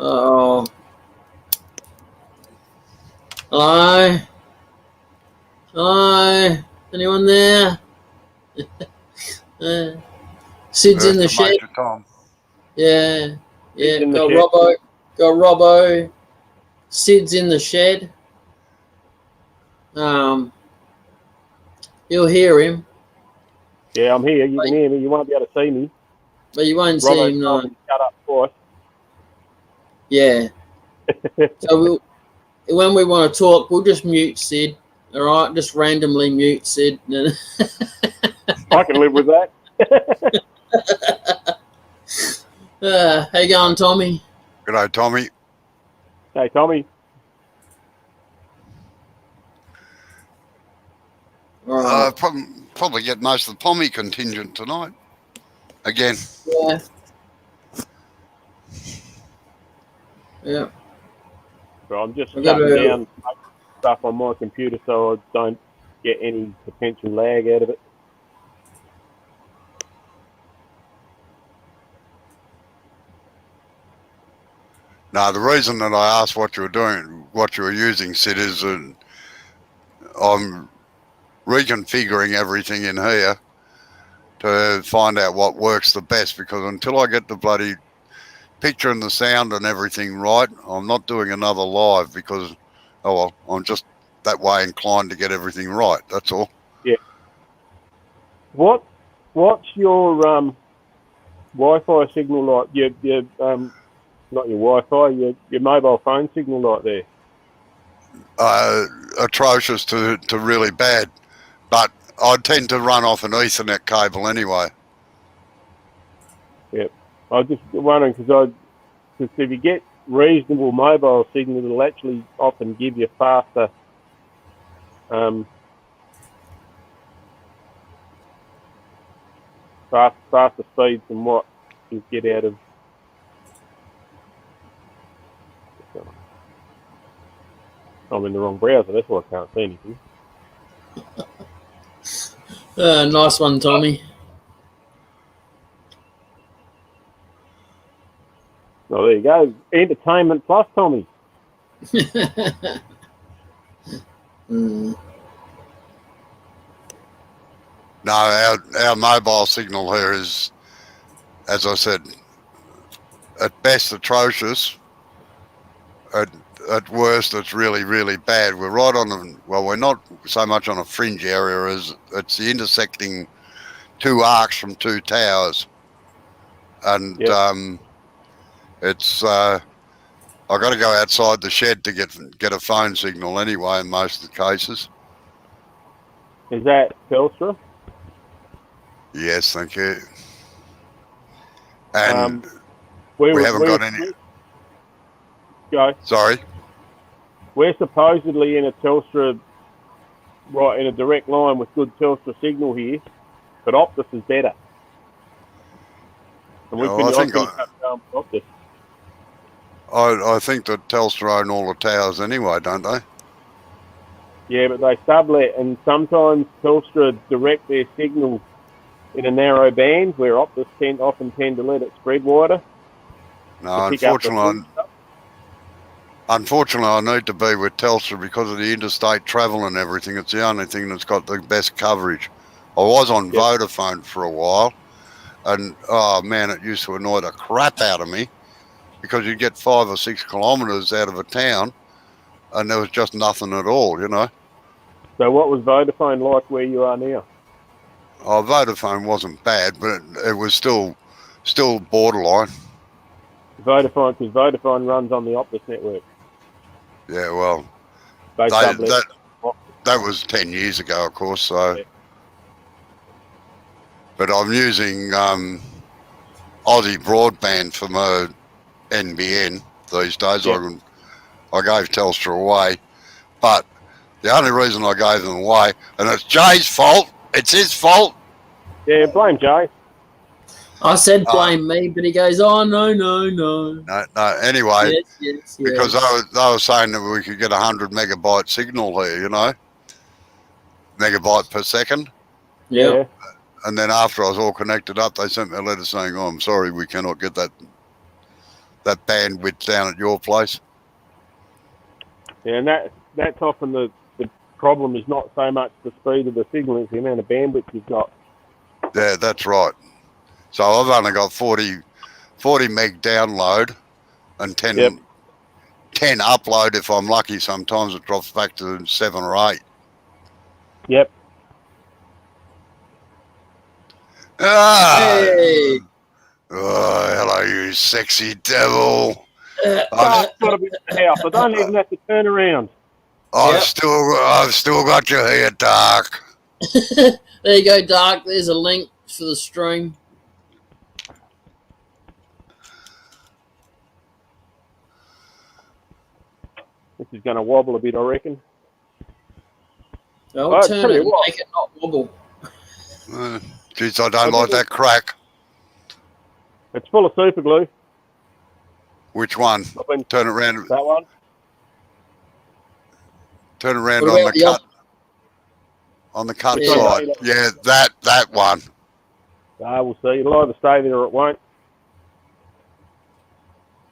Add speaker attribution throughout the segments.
Speaker 1: Oh. Hello? Hello? Anyone there? Sid's in the shed.
Speaker 2: Tom.
Speaker 1: Yeah. Yeah.
Speaker 3: Sid's in the
Speaker 1: Got
Speaker 3: shed.
Speaker 1: Robbo. Got Robbo. Sid's in the shed. You'll hear him,
Speaker 3: Yeah, I'm here. You can hear me. You won't be able to see me.
Speaker 1: but you won't see
Speaker 3: Robbo
Speaker 1: him.
Speaker 3: told
Speaker 1: No.
Speaker 3: me to shut up twice.
Speaker 1: Yeah. So when we want to talk, we'll just mute Sid. All right, just randomly mute Sid.
Speaker 3: I can live with that.
Speaker 1: How you going, Tommy?
Speaker 2: G'day, Tommy.
Speaker 3: Hey, Tommy.
Speaker 1: All right.
Speaker 2: Probably get most of the Pommy contingent tonight. Again.
Speaker 1: Yeah. Yeah.
Speaker 3: So I'm just
Speaker 1: I've got
Speaker 3: shutting
Speaker 1: to-
Speaker 3: down stuff on my computer so I don't get any potential lag out of it.
Speaker 2: No, the reason that I asked what you were doing, what you were using, Sid, is I'm reconfiguring everything in here to find out what works the best, because until I get the bloody picture and the sound and everything right, I'm not doing another live because, oh well, I'm just that way inclined to get everything right. That's all.
Speaker 3: Yeah. What's your Wi-Fi signal like? Your not your Wi-Fi, your mobile phone signal like there?
Speaker 2: Atrocious to really bad, but I tend to run off an Ethernet cable anyway.
Speaker 3: Yep. I was just wondering because if you get reasonable mobile signal, it'll actually often give you faster faster speeds than what you get out of. I'm in the wrong browser, that's why I can't see anything.
Speaker 1: nice one, Tommy.
Speaker 3: Oh, there you go. Entertainment Plus, Tommy.
Speaker 1: Mm.
Speaker 2: No, our mobile signal here is, as I said, at best atrocious. At worst, it's really, really bad. We're right on the, well, we're not so much on a fringe area as it's the intersecting two arcs from two towers. And
Speaker 3: Yep.
Speaker 2: it's, I got to go outside the shed to get a phone signal anyway in most of the cases.
Speaker 3: Is that Telstra?
Speaker 2: Yes, thank you. And
Speaker 3: we
Speaker 2: haven't got any.
Speaker 3: Go.
Speaker 2: Sorry.
Speaker 3: We're supposedly in a Telstra, right, in a direct line with good Telstra signal here, but Optus is better. And we
Speaker 2: I think
Speaker 3: Optus.
Speaker 2: I think that Telstra own all the towers anyway, don't they?
Speaker 3: Yeah, but they sublet, and sometimes Telstra direct their signal in a narrow band where Optus often tend to let it spread wider.
Speaker 2: No, unfortunately, I need to be with Telstra because of the interstate travel and everything. It's the only thing that's got the best coverage. I was on Vodafone for a while, and oh man, it used to annoy the crap out of me because you'd get 5 or 6 kilometres out of a town and there was just nothing at all, you know.
Speaker 3: So what was Vodafone like where you are now?
Speaker 2: Oh, Vodafone wasn't bad, but it was still borderline.
Speaker 3: Vodafone, because Vodafone runs on the Optus network.
Speaker 2: Yeah, well,
Speaker 3: that
Speaker 2: was 10 years ago, of course. So,
Speaker 3: yeah.
Speaker 2: But I'm using Aussie Broadband for my NBN these days.
Speaker 3: Yeah.
Speaker 2: I gave Telstra away, but the only reason I gave them away, and it's Jay's fault. It's his fault.
Speaker 3: Yeah, blame Jay.
Speaker 1: I said blame me, but he goes, oh, no.
Speaker 2: No, anyway,
Speaker 1: yes.
Speaker 2: because they were saying that we could get 100 megabyte signal here, you know, megabyte per second.
Speaker 1: Yeah.
Speaker 2: And then after I was all connected up, they sent me a letter saying, oh, I'm sorry, we cannot get that that bandwidth down at your place.
Speaker 3: Yeah, and that's often the problem is not so much the speed of the signal, it's the amount of bandwidth you've got.
Speaker 2: Yeah, that's right. So I've only got 40 meg download and 10 upload if I'm lucky. Sometimes it drops back to 7 or 8.
Speaker 3: Yep.
Speaker 1: Hey.
Speaker 2: Oh, hello, you sexy devil.
Speaker 3: Got to be the house. I don't even have to turn around.
Speaker 2: I've still got your hair, Dark.
Speaker 1: There you go, Dark. There's a link for the stream.
Speaker 3: This is going to wobble a bit, I reckon.
Speaker 1: I'll turn it and make it not wobble.
Speaker 2: Geez, I don't like that crack.
Speaker 3: It's full of super glue.
Speaker 2: Which one? Turn it around.
Speaker 3: That one?
Speaker 2: Turn it around on the cut. On the cut side. Yeah, that one.
Speaker 3: We'll see. It'll either stay there or it won't.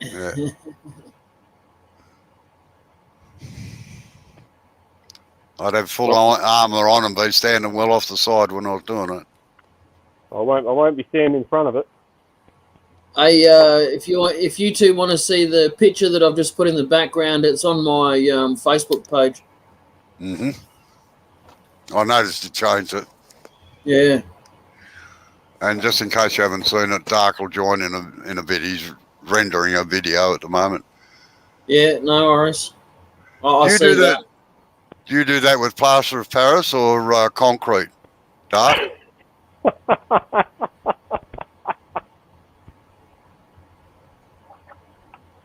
Speaker 2: Yeah. I'd have full armour on and be standing well off the side when I was doing it.
Speaker 3: I won't be standing in front of it.
Speaker 1: If you two want to see the picture that I've just put in the background, it's on my Facebook page.
Speaker 2: Mm-hmm. I noticed you changed it.
Speaker 1: Yeah.
Speaker 2: And just in case you haven't seen it, Dark will join in a bit. He's rendering a video at the moment. Yeah,
Speaker 1: no worries. I see that.
Speaker 2: Do you do that with plaster of Paris or concrete, Dark?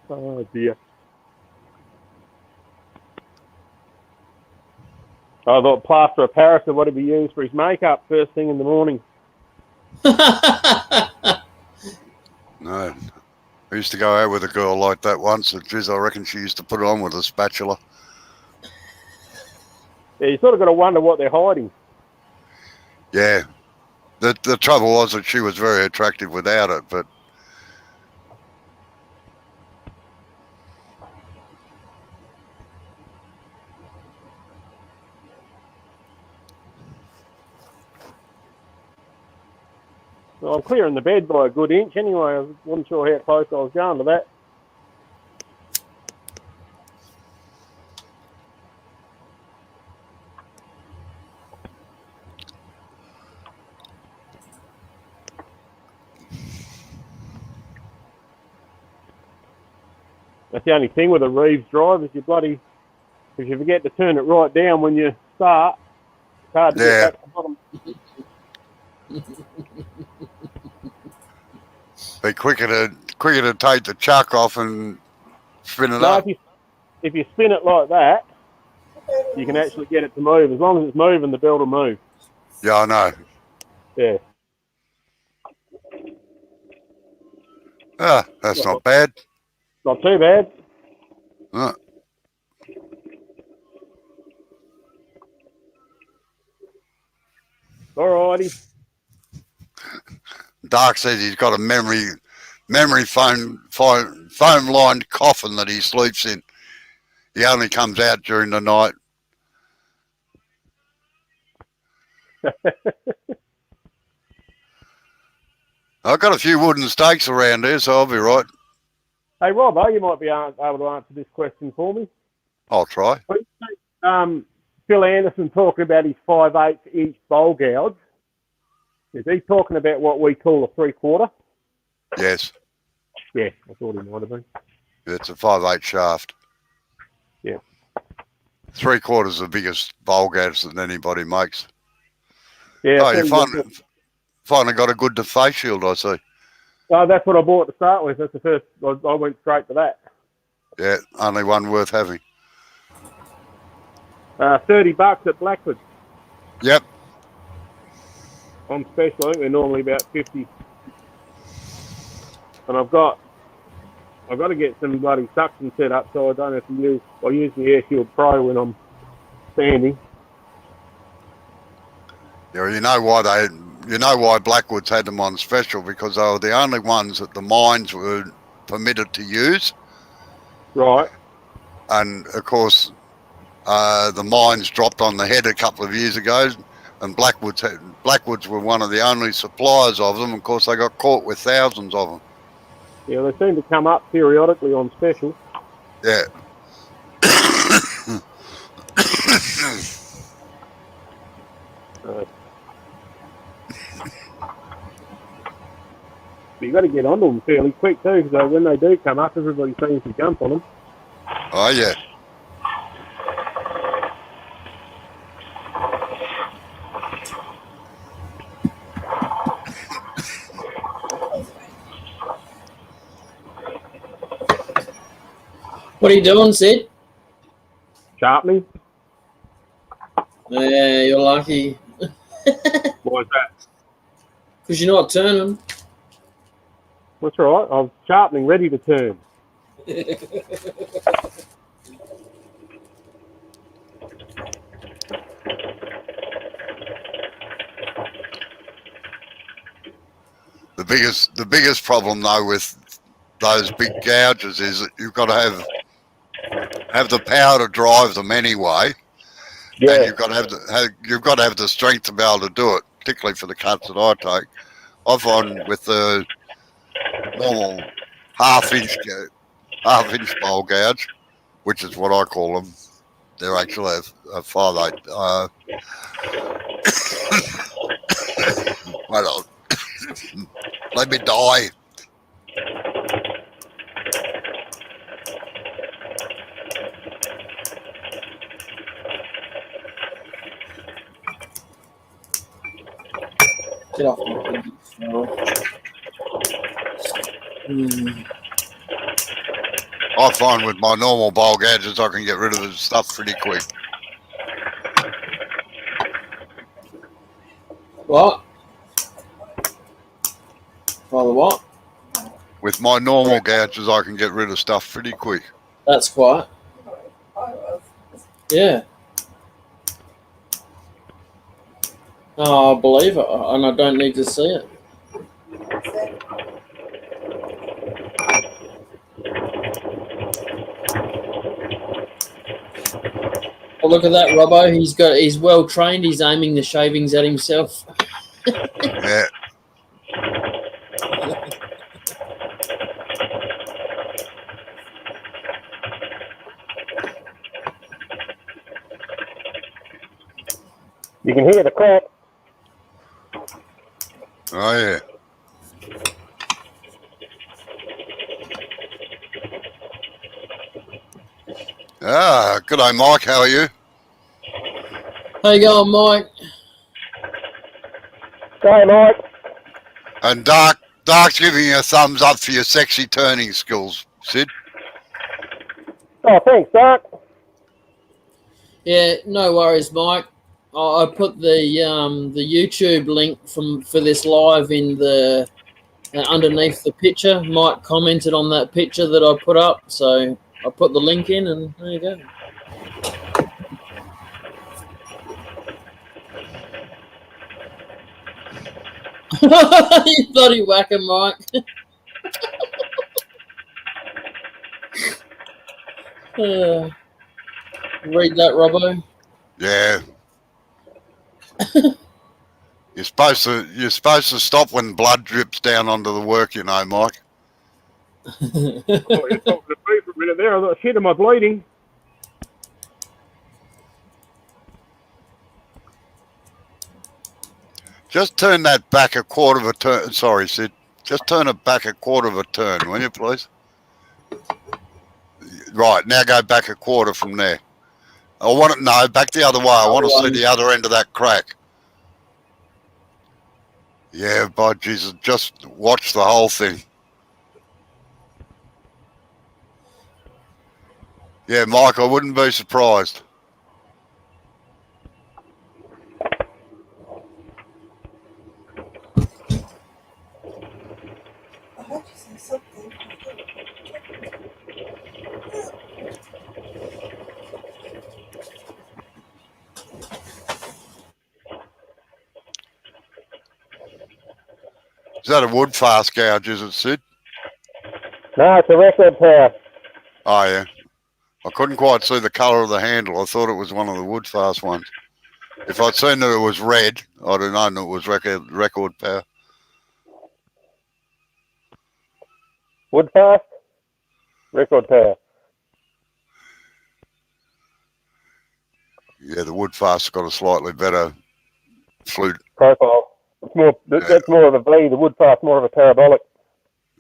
Speaker 3: Oh, dear. I thought plaster of Paris is what he'd be used for his makeup first thing in the morning.
Speaker 2: No. I used to go out with a girl like that once, and geez, I reckon she used to put it on with a spatula.
Speaker 3: Yeah, you sort of got to wonder what they're hiding.
Speaker 2: Yeah. The trouble was that she was very attractive without it, but
Speaker 3: well, I'm clearing the bed by a good inch anyway. I wasn't sure how close I was going to that. That's the only thing with a Reeves drive is if you forget to turn it right down when you start, it's hard to get back to the bottom.
Speaker 2: be quicker to take the chuck off and spin it up.
Speaker 3: If you spin it like that, you can actually get it to move. As long as it's moving, the belt will move.
Speaker 2: Yeah, I know.
Speaker 3: Yeah.
Speaker 2: That's not bad.
Speaker 3: Not too bad. Alrighty.
Speaker 2: Dark says he's got a memory foam lined coffin that he sleeps in. He only comes out during the night. I've got a few wooden stakes around here, so I'll be right.
Speaker 3: Hey, Robbo, you might be able to answer this question for me.
Speaker 2: I'll try.
Speaker 3: Phil Anderson talking about his 5/8 inch bowl gouge. Is he talking about what we call a 3/4?
Speaker 2: Yes.
Speaker 3: Yeah, I thought he might have been.
Speaker 2: It's a 5/8 shaft.
Speaker 3: Yeah.
Speaker 2: 3/4 is the biggest bowl gouge that anybody makes.
Speaker 3: Yeah.
Speaker 2: Oh, you finally got a good face shield, I see.
Speaker 3: Oh, that's what I bought to start with. That's the first. I went straight to that.
Speaker 2: Yeah, only one worth having.
Speaker 3: $30 at Blackwood.
Speaker 2: Yep.
Speaker 3: On special, I think they're normally about 50. And I've got to get some bloody suction set up so I don't have to use. I use the Air Shield Pro when I'm standing.
Speaker 2: Yeah, you know why Blackwood's had them on special, because they were the only ones that the mines were permitted to use.
Speaker 3: Right.
Speaker 2: And of course, the mines dropped on the head a couple of years ago, and Blackwoods were one of the only suppliers of them. Of course, they got caught with thousands of them.
Speaker 3: Yeah, they seem to come up periodically on special.
Speaker 2: Yeah.
Speaker 3: But you got to get onto them fairly quick too, because when they do come up, everybody seems to jump on them.
Speaker 2: Oh, yeah.
Speaker 1: What are you doing, Sid?
Speaker 3: Sharpening.
Speaker 1: Yeah, you're lucky.
Speaker 3: Why is that?
Speaker 1: Because you're not turning.
Speaker 3: That's right. I'm sharpening, ready to turn.
Speaker 2: The biggest problem though with those big gouges is that you've got to have the power to drive them anyway.
Speaker 3: Yeah.
Speaker 2: And you've got to have the strength to be able to do it, particularly for the cuts that I take. I find with the normal half-inch bowl gouge, which is what I call them, they're actually a 5/8. Wait on. Let me die.
Speaker 1: Get off
Speaker 2: I find with my normal bowl gouges I can get rid of the stuff pretty quick.
Speaker 1: What? By the what?
Speaker 2: With my normal gouges I can get rid of stuff pretty quick.
Speaker 1: That's quiet. Yeah. Oh, I believe it, and I don't need to see it. Oh, look at that, Robbo. He's well trained. He's aiming the shavings at himself.
Speaker 2: Yeah.
Speaker 3: You can hear the crack.
Speaker 2: Oh, yeah. Ah, good day, Mike. How are you?
Speaker 1: How you going, Mike?
Speaker 3: Go, Mike.
Speaker 2: And Dark's giving you a thumbs up for your sexy turning skills, Sid.
Speaker 3: Oh, thanks, Doc.
Speaker 1: Yeah, no worries, Mike. I put the YouTube link for this live in the underneath the picture. Mike commented on that picture that I put up, so I put the link in, and there you go. You bloody whacker, Mike. Read that, Robbo.
Speaker 2: Yeah. You're supposed to stop when blood drips down onto the work, you know, Mike.
Speaker 3: Oh, you're talking to me for a minute there. I thought, shit, am I bleeding?
Speaker 2: Just turn that back a quarter of a turn. Sorry, Sid. Just turn it back a quarter of a turn, will you, please? Right, now go back a quarter from there. I want it, no, back the other way. I want to see the other end of that crack. Yeah, by Jesus, just watch the whole thing. Yeah, Mike, I wouldn't be surprised. Is that a wood fast gouge, is it, Sid?
Speaker 3: No, it's a record power.
Speaker 2: Oh, yeah. I couldn't quite see the colour of the handle. I thought it was one of the wood fast ones. If I'd seen that it was red, I'd have known it was record power.
Speaker 3: Wood fast? Record power.
Speaker 2: Yeah, the wood fast's got a slightly better flute.
Speaker 3: Profile. It's more. That's more of a V. The wood fast more of a parabolic.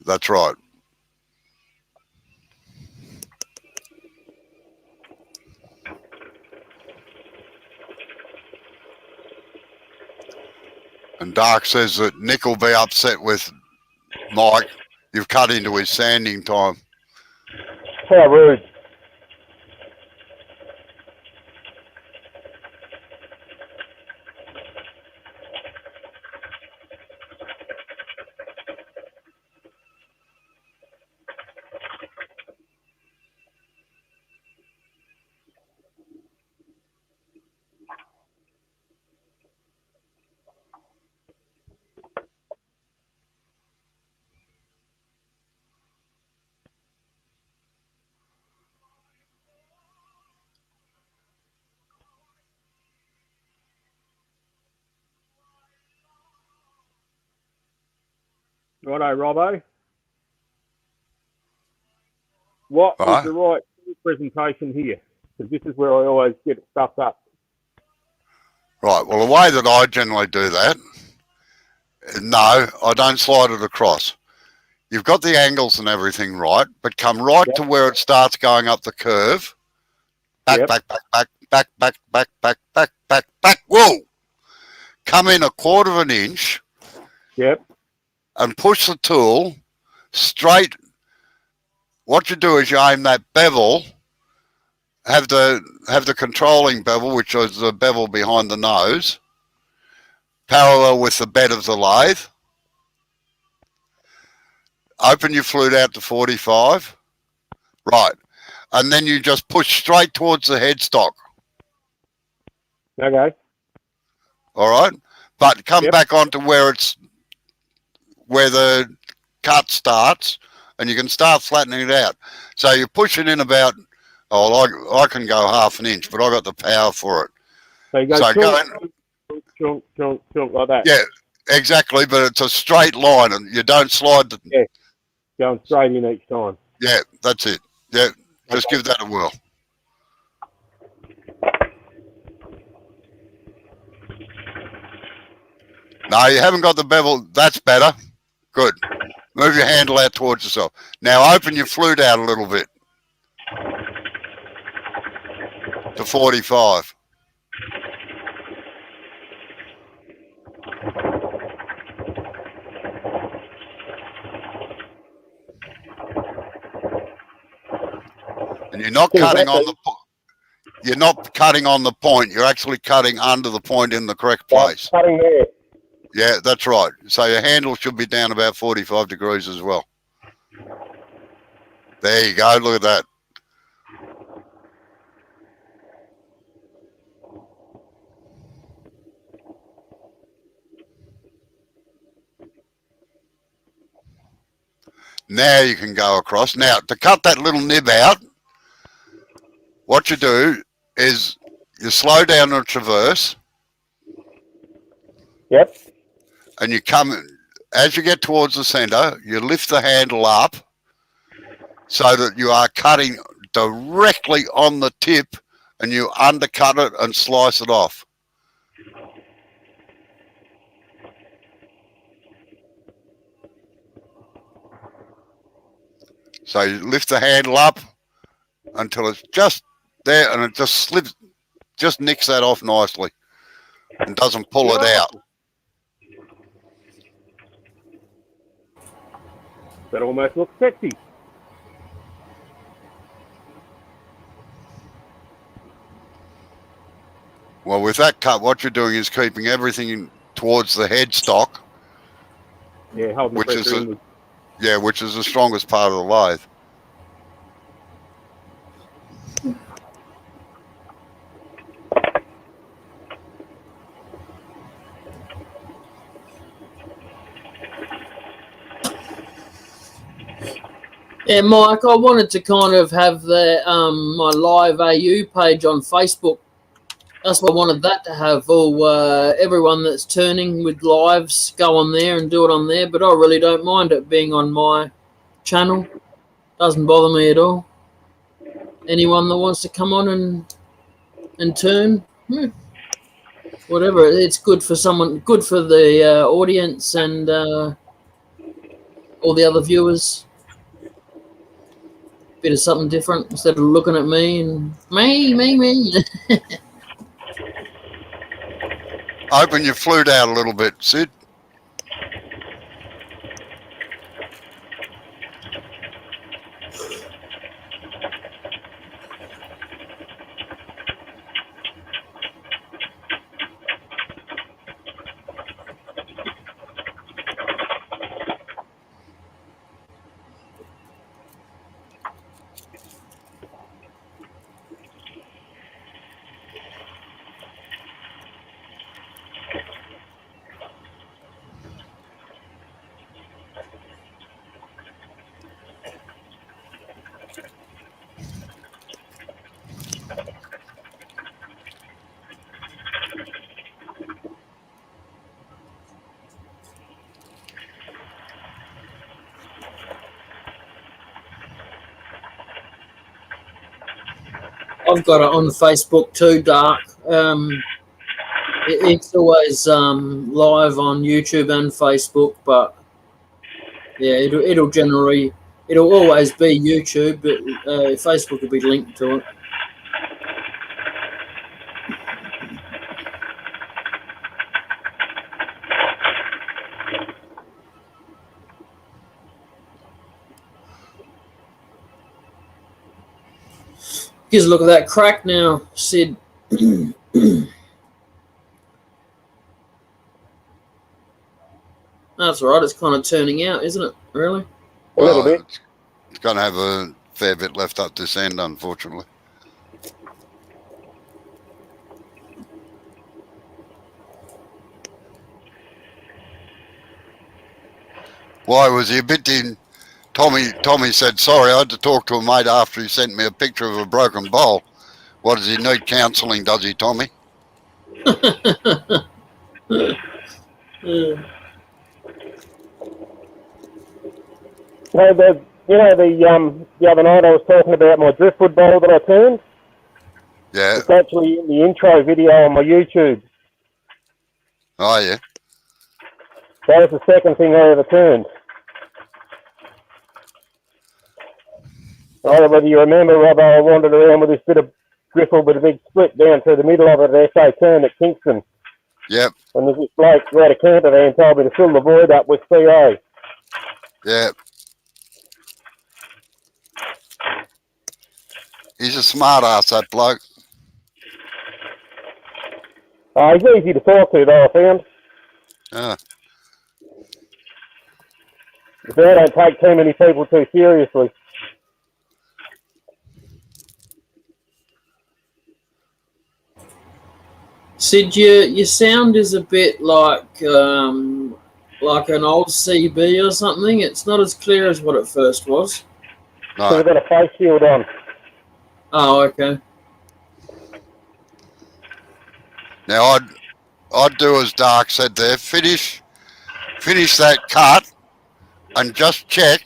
Speaker 2: That's right. And Dark says that Nick will be upset with Mike. You've cut into his sanding time.
Speaker 3: How rude. Righto, Robbo. What is the right presentation here? Because this is where I always get it stuffed up.
Speaker 2: Right, well, the way that I generally do that, no, I don't slide it across. You've got the angles and everything right, but come right to where it starts going up the curve. Back, back, back, back, back, back, back, back, back, back, back. Whoa! Come in 1/4 of an inch.
Speaker 3: Yep.
Speaker 2: And push the tool straight. What you do is you aim that bevel, have the controlling bevel, which is the bevel behind the nose, parallel with the bed of the lathe. Open your flute out to 45. Right. And then you just push straight towards the headstock.
Speaker 3: Okay.
Speaker 2: All right. But come back onto where the cut starts, and you can start flattening it out. So you're pushing in about, I can go 1/2 inch, but I got the power for it.
Speaker 3: So you go chunk like that.
Speaker 2: Yeah, exactly, but it's a straight line, and you don't slide the...
Speaker 3: Yeah, going straight in each time.
Speaker 2: Yeah, that's it. Yeah, just give that a whirl. No, you haven't got the bevel. That's better. Good. Move your handle out towards yourself. Now open your flute out a little bit to 45. And you're not cutting on the you're not cutting on the point. You're actually cutting under the point in the correct place.
Speaker 3: Cutting there.
Speaker 2: Yeah, that's right. So your handle should be down about 45 degrees as well. There you go. Look at that. Now you can go across. Now, to cut that little nib out, what you do is you slow down the traverse.
Speaker 3: Yep.
Speaker 2: And you come, as you get towards the center, you lift the handle up so that you are cutting directly on the tip, and you undercut it and slice it off. So you lift the handle up until it's just there, and it just slips, just nicks that off nicely and doesn't pull it out.
Speaker 3: That almost looks sexy.
Speaker 2: Well, with that cut, what you're doing is keeping everything towards the headstock.
Speaker 3: Yeah, holding the pressure in.
Speaker 2: Yeah, which is the strongest part of the lathe.
Speaker 1: Yeah, Mike, I wanted to kind of have the my live AU page on Facebook. That's what I wanted that to have. All everyone that's turning with lives go on there and do it on there. But I really don't mind it being on my channel. Doesn't bother me at all. Anyone that wants to come on and turn, whatever. It's good for someone, good for the audience and all the other viewers. Bit of something different instead of looking at me and me.
Speaker 2: Open your flute out a little bit, Sid.
Speaker 1: I've got it on Facebook too, Dark. It's always live on YouTube and Facebook, but yeah, it'll always be YouTube, but Facebook will be linked to it. Here's a look at that crack now, Sid. That's all right. It's kind of turning out, isn't it? Really?
Speaker 3: A little bit.
Speaker 2: It's going to have a fair bit left up this end, unfortunately. Why was he a bit in? Tommy said, sorry, I had to talk to a mate after he sent me a picture of a broken bowl. What, does he need counselling, does he, Tommy?
Speaker 3: The other night I was talking about my driftwood bowl that I turned.
Speaker 2: Yeah.
Speaker 3: It's actually in the intro video on my YouTube.
Speaker 2: Oh, yeah.
Speaker 3: That was the second thing I ever turned. I don't know whether you remember, Robbo, I wandered around with this bit of driftwood with a big split down through the middle of it at SA Turn at Kingston.
Speaker 2: Yep.
Speaker 3: And there's this bloke right a counter there and told me to fill the void up with CA.
Speaker 2: Yeah. He's a smart ass, that bloke.
Speaker 3: He's easy to talk to, though, I found.
Speaker 2: Yeah.
Speaker 3: They don't take too many people too seriously.
Speaker 1: Sid, your sound is a bit like an old CB or something. It's not as clear as what it first was.
Speaker 2: No.
Speaker 3: So we've got a face shield on.
Speaker 1: Oh, okay.
Speaker 2: Now, I'd do as Dark said there, finish that cut and just check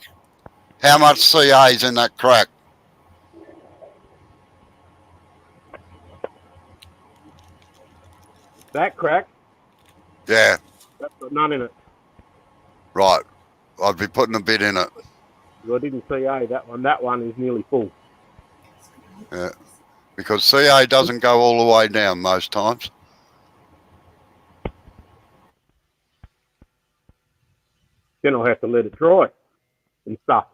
Speaker 2: how much CA is in that crack.
Speaker 3: That crack?
Speaker 2: Yeah.
Speaker 3: That's got none in it.
Speaker 2: Right. I'd be putting a bit in it.
Speaker 3: I didn't CA that one. That one is nearly full.
Speaker 2: Yeah. Because CA doesn't go all the way down most times.
Speaker 3: Then I'll have to let it dry and stuff.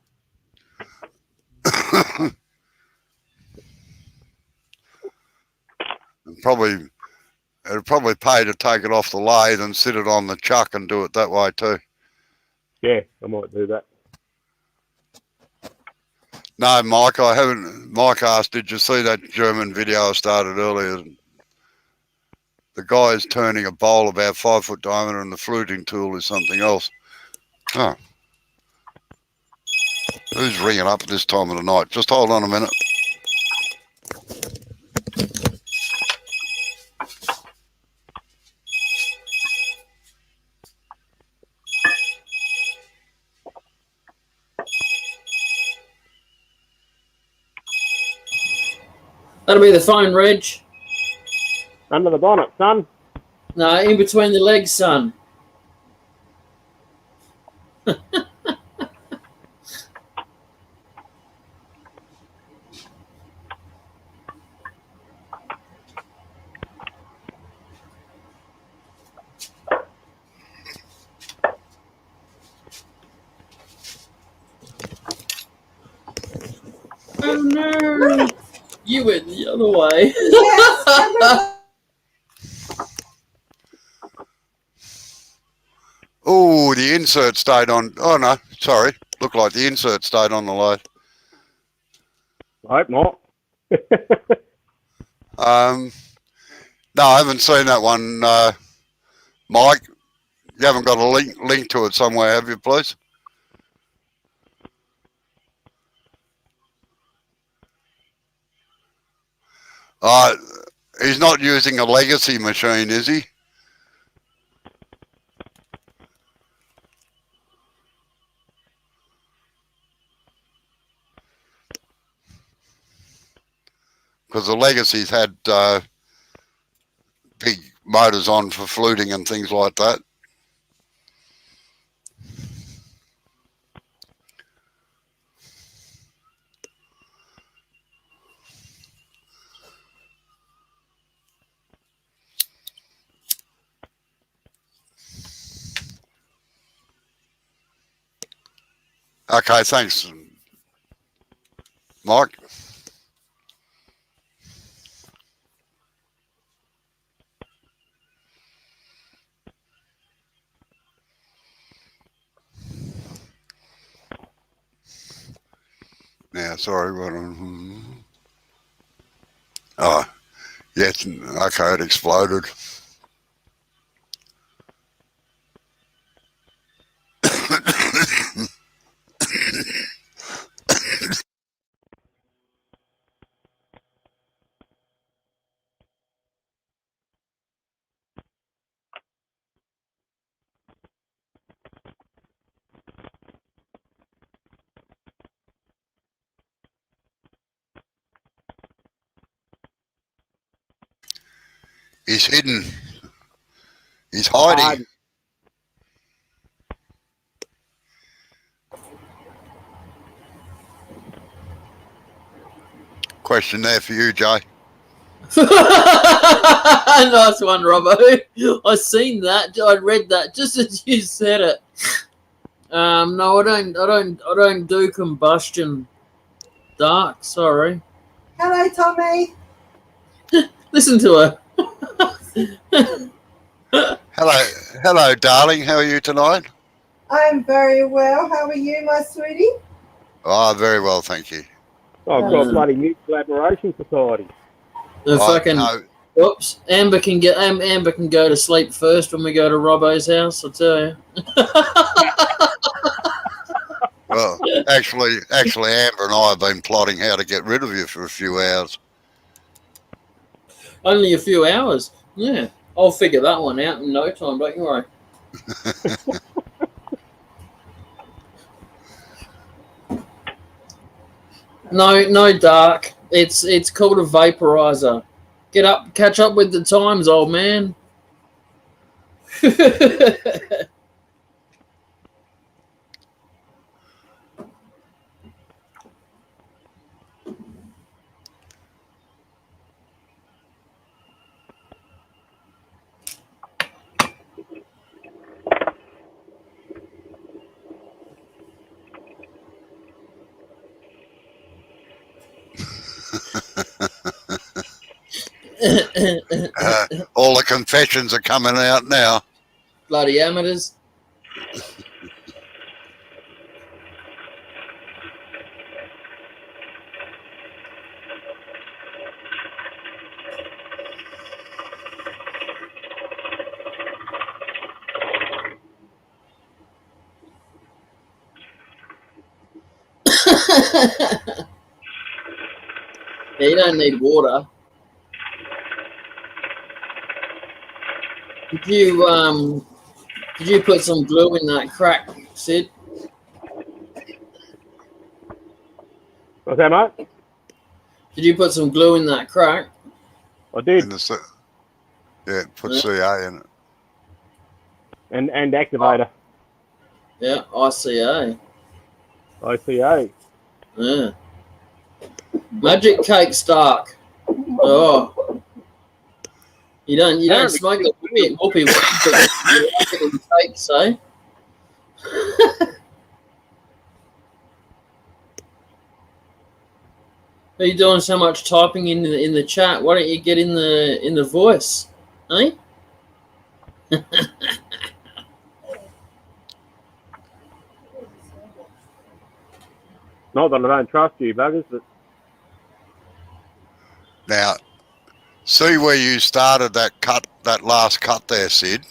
Speaker 2: It'd probably pay to take it off the lathe and sit it on the chuck and do it that way too.
Speaker 3: Yeah, I might do that.
Speaker 2: No, Mike, I haven't. Mike asked, did you see that German video I started earlier? The guy is turning a bowl about 5 foot diameter and the fluting tool is something else. Oh. Who's ringing up at this time of the night? Just hold on a minute.
Speaker 1: That'll be the phone, Reg.
Speaker 3: Under the bonnet, son.
Speaker 1: No, in between the legs, son. Oh no! You went the other way.
Speaker 2: Oh, the insert stayed on. Oh no, sorry. Looked like the insert stayed on the load.
Speaker 3: I hope not.
Speaker 2: No, I haven't seen that one, Mike. You haven't got a link to it somewhere, have you, please? He's not using a legacy machine, is he? Because the legacies had big motors on for fluting and things like that. Okay, thanks, Mike. Yeah, sorry. Oh, yes. Okay, it exploded. He's hidden. He's hiding. Question there for you, Jay.
Speaker 1: Nice one, Robbo. I seen that. I read that just as you said it. No, I don't do combustion. Dark. Sorry.
Speaker 4: Hello, Tommy.
Speaker 1: Listen to her.
Speaker 2: Hello, darling. How are you tonight?
Speaker 4: I'm very well. How are you, my sweetie?
Speaker 2: Oh, very well, thank you.
Speaker 3: Oh, I've got a bloody new collaboration society.
Speaker 1: The fucking.
Speaker 2: No.
Speaker 1: Oops. Amber can go to sleep first when we go to Robbo's house. I'll tell you.
Speaker 2: Well, actually, Amber and I have been plotting how to get rid of you for a few hours.
Speaker 1: Only a few hours. Yeah, I'll figure that one out in no time. Don't you worry. No, dark. It's called a vaporizer. Get up, catch up with the times, old man.
Speaker 2: All the confessions are coming out now.
Speaker 1: Bloody amateurs. Yeah, you don't need water. Did you put some glue in that crack, Sid?
Speaker 3: What's that, mate?
Speaker 1: Did you put some glue in that crack?
Speaker 3: I did.
Speaker 2: And yeah, put CA in it.
Speaker 3: And activator.
Speaker 1: Yeah, ICA.
Speaker 3: ICA.
Speaker 1: Yeah. Magic cake Stark. Oh. You don't smoke the whoopee cakes, eh? Are you doing so much typing in the chat? Why don't you get in the voice, eh?
Speaker 3: Not that I don't trust you, buggers, but
Speaker 2: Now, see where you started that last cut there, Sid?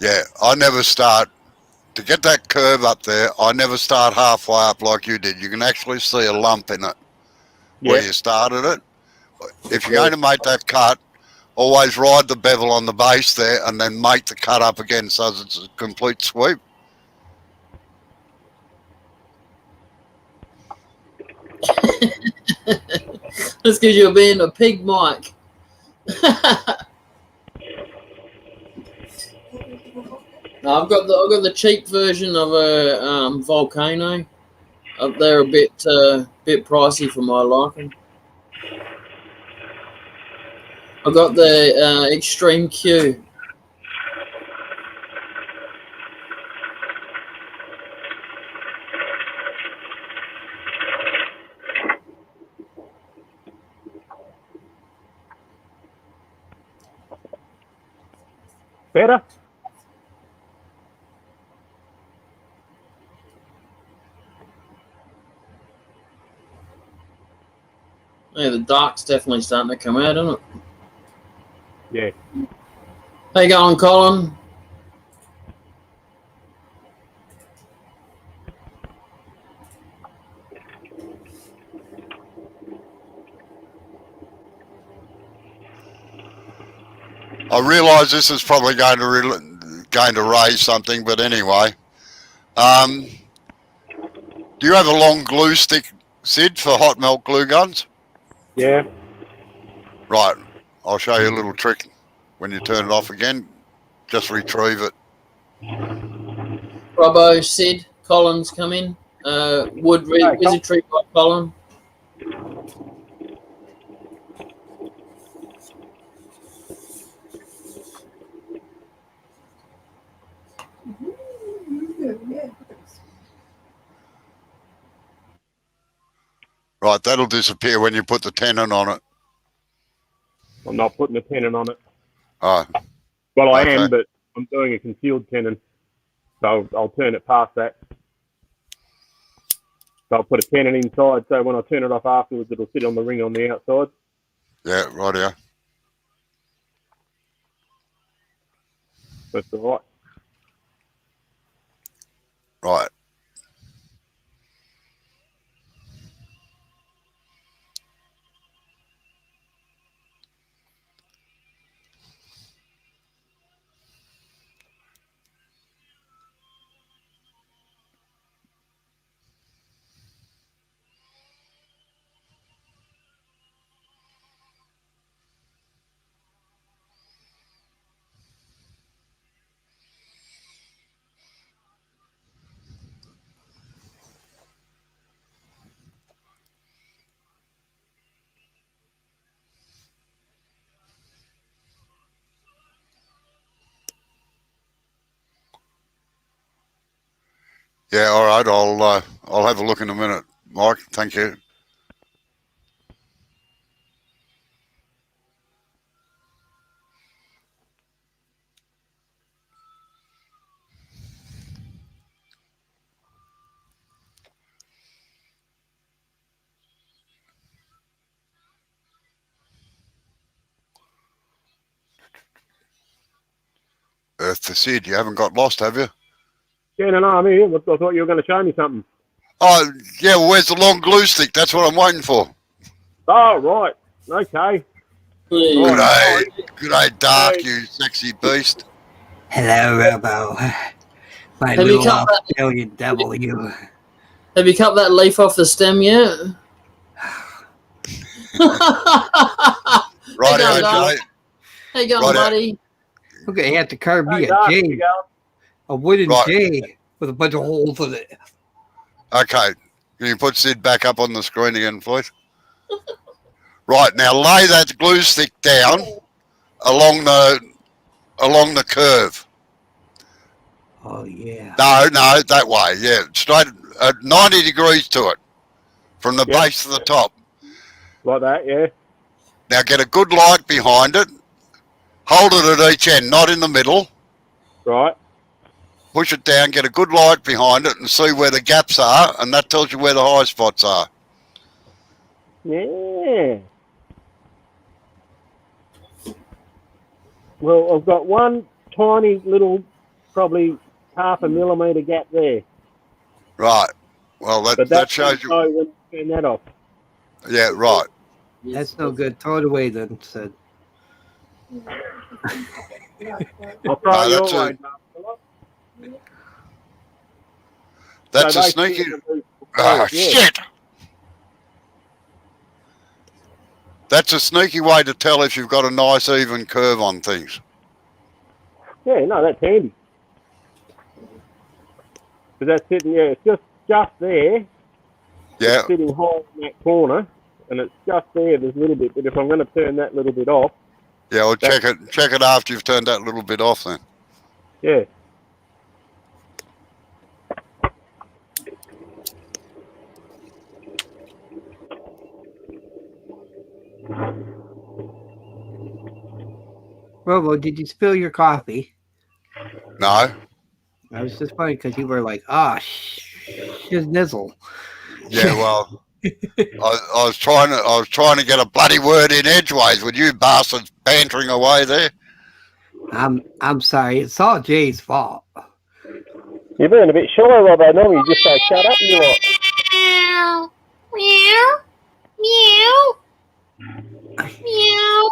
Speaker 2: Yeah, I never start, to get that curve up there, I never start halfway up like you did. You can actually see a lump in it where you started it. If you're going to make that cut, always ride the bevel on the base there and then make the cut up again so it's a complete sweep.
Speaker 1: That's because you're being a pig, Mike. No, I've got the cheap version of a Volcano. Up there, a bit pricey for my liking. I got the Extreme Q.
Speaker 3: better.
Speaker 1: Yeah, the dark's definitely starting to come out, isn't it?
Speaker 3: Yeah.
Speaker 1: How you going, Colin?
Speaker 2: I realise this is probably going to raise something, but anyway. Do you have a long glue stick, Sid, for hot melt glue guns?
Speaker 3: Yeah.
Speaker 2: Right. I'll show you a little trick. When you turn it off again, just retrieve it.
Speaker 1: Robbo, Sid, Colin's come in. Wood Wizardry by Colin.
Speaker 2: Right, that'll disappear when you put the tenon on it.
Speaker 3: I'm not putting a tenon on it.
Speaker 2: Oh.
Speaker 3: Well, I
Speaker 2: Okay.
Speaker 3: am, but I'm doing a concealed tenon. So I'll turn it past that. So I'll put a tenon inside, so when I turn it off afterwards, it'll sit on the ring on the outside.
Speaker 2: Yeah, right here.
Speaker 3: That's all right.
Speaker 2: Right. Yeah, all right. I'll have a look in a minute, Mike. Thank you. Earth to Sid, you haven't got lost, have you?
Speaker 3: Yeah, no, I'm here. I thought you were going to show me something.
Speaker 2: Oh, yeah, well, where's the long glue stick? That's what I'm waiting for.
Speaker 3: Oh, right. Okay.
Speaker 1: Please.
Speaker 2: Good day, Dark, you sexy beast.
Speaker 5: Hello, Robo. My
Speaker 1: Have you
Speaker 5: little
Speaker 1: cut that?
Speaker 5: Australian W.
Speaker 1: Have you cut that leaf off the stem yet?
Speaker 2: Right,
Speaker 1: How you going,
Speaker 2: Jay.
Speaker 1: Doc? How you going,
Speaker 2: Right,
Speaker 1: buddy?
Speaker 5: I'm going to have to carve me
Speaker 3: Hey,
Speaker 5: a
Speaker 3: Doc, you
Speaker 5: J,
Speaker 3: go.
Speaker 5: a wooden
Speaker 2: Right.
Speaker 5: J with a bunch of holes in it.
Speaker 2: Okay. Can you put Sid back up on the screen again, please? Right, now lay that glue stick down along the curve.
Speaker 5: Oh, yeah.
Speaker 2: No, that way. Yeah, straight 90 degrees to it from the
Speaker 3: Yep.
Speaker 2: base to the top.
Speaker 3: Like that, yeah.
Speaker 2: Now get a good light behind it. Hold it at each end, not in the middle.
Speaker 3: Right.
Speaker 2: Push it down, get a good light behind it and see where the gaps are, and that tells you where the high spots are.
Speaker 3: Yeah. Well, I've got one tiny little, probably half a millimetre gap there.
Speaker 2: Right. Well,
Speaker 3: But
Speaker 2: that shows you.
Speaker 3: when you turn that off.
Speaker 2: Yeah, right.
Speaker 5: That's no good. Throw it away then, Sid.
Speaker 3: I'll try
Speaker 2: No,
Speaker 3: your
Speaker 2: that's a-
Speaker 3: way, Mark.
Speaker 2: That's
Speaker 3: So
Speaker 2: a
Speaker 3: they
Speaker 2: sneaky.
Speaker 3: sit in the
Speaker 2: Ah,
Speaker 3: roof, yeah.
Speaker 2: shit! That's a sneaky way to tell if you've got a nice even curve on things.
Speaker 3: Yeah, no, that's handy. Because that's sitting, yeah, it's just there.
Speaker 2: Yeah,
Speaker 3: It's sitting high in that corner, and it's just there. There's a little bit, but if I'm going to turn that little bit off,
Speaker 2: yeah. Well, check it after you've turned that little bit off. Then.
Speaker 3: yeah.
Speaker 5: Robo, did you spill your coffee?
Speaker 2: No.
Speaker 5: I was just funny because you were like, shizzle.
Speaker 2: Yeah. Well, I was trying to get a bloody word in edgeways with you bastards bantering away there.
Speaker 5: I'm sorry. It's all Jay's fault.
Speaker 3: You're being a bit shy, Robbo. Normally you just say, shut up, you lot.
Speaker 6: Meow. Meow. Meow.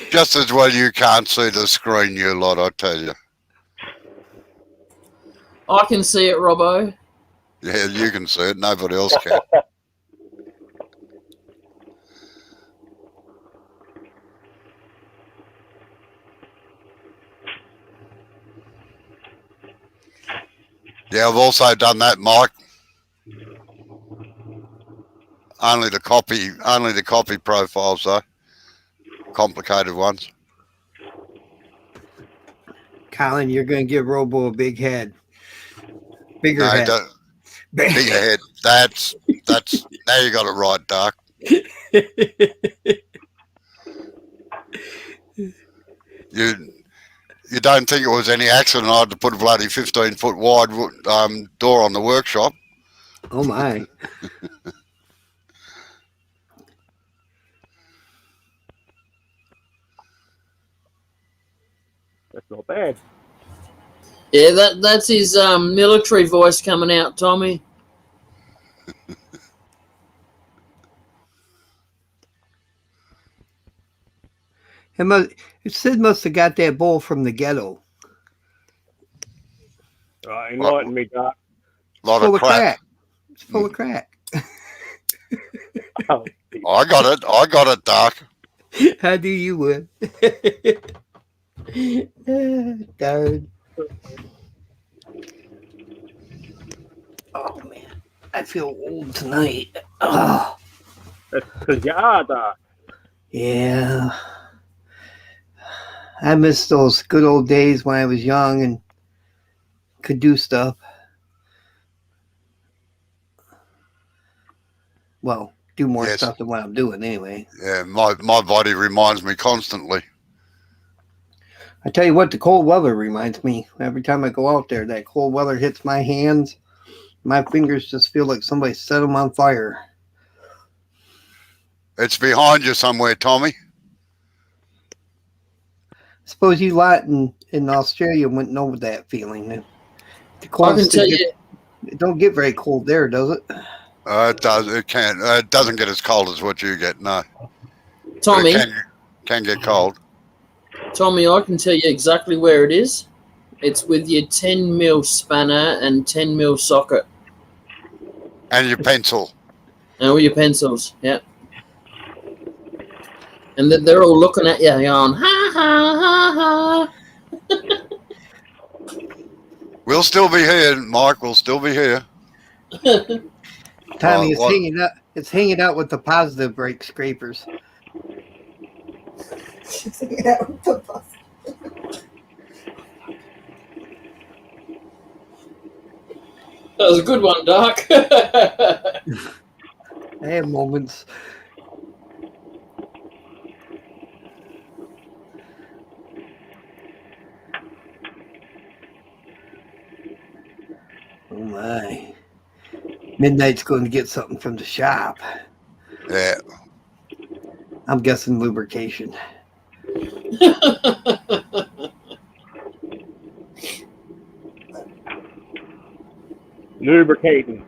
Speaker 2: Just as well you can't see the screen, you lot. I tell you.
Speaker 1: I can see it, Robbo.
Speaker 2: Yeah, you can see it. Nobody else can. Yeah, I've also done that, Mike. Only the copy profiles though. Complicated ones.
Speaker 5: Colin, you're going to give Robo a big head. Bigger
Speaker 2: No,
Speaker 5: head.
Speaker 2: bigger head. That's now you got it right, Dark. You don't think it was any accident I had to put a bloody 15-foot wide door on the workshop?
Speaker 5: Oh my.
Speaker 3: That's not bad.
Speaker 1: Yeah, that's his military voice coming out, Tommy.
Speaker 5: Sid must have got that bowl from the ghetto.
Speaker 3: Right, enlighten me, Doc.
Speaker 2: Lot
Speaker 5: Full
Speaker 2: of
Speaker 5: of
Speaker 2: crap.
Speaker 5: crack. It's full of crack.
Speaker 3: Oh,
Speaker 2: I got it, Dark.
Speaker 5: How do you win? Darn. Oh man, I feel old tonight. Oh,
Speaker 3: that's because you are, Doc.
Speaker 5: yeah. I miss those good old days when I was young and could do stuff. Well, do more
Speaker 2: Yes.
Speaker 5: stuff than what I'm doing anyway.
Speaker 2: Yeah, my body reminds me constantly.
Speaker 5: I tell you what, the cold weather reminds me. Every time I go out there, that cold weather hits my hands. My fingers just feel like somebody set them on fire.
Speaker 2: It's behind you somewhere, Tommy.
Speaker 5: Suppose you lot in Australia wouldn't know that feeling. The
Speaker 1: I
Speaker 5: cold
Speaker 1: can tell you,
Speaker 5: it don't get very cold there, does it?
Speaker 2: It does. It can. It doesn't get as cold as what you get. No, but
Speaker 1: Tommy,
Speaker 2: it can get cold.
Speaker 1: Tommy, I can tell you exactly where it is. It's with your 10 mil spanner and 10 mil socket.
Speaker 2: And your pencil.
Speaker 1: And all your pencils, yeah. And then they're all looking at you going, ha, ha, ha, ha.
Speaker 2: We'll still be here, Mike. We'll still be here.
Speaker 5: Tommy,
Speaker 2: what?
Speaker 5: It's hanging out with the positive brake scrapers.
Speaker 1: That was a good one, Doc.
Speaker 5: I have moments. Oh my. Midnight's going to get something from the shop.
Speaker 2: Yeah.
Speaker 5: I'm guessing lubrication.
Speaker 3: Lubricating.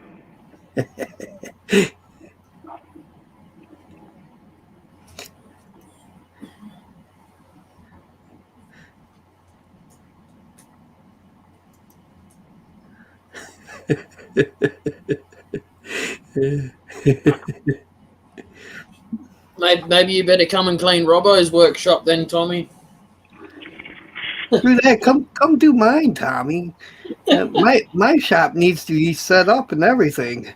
Speaker 1: Maybe you better come and clean Robbo's workshop then, Tommy.
Speaker 5: Do that. Come do mine, Tommy. My shop needs to be set up and everything.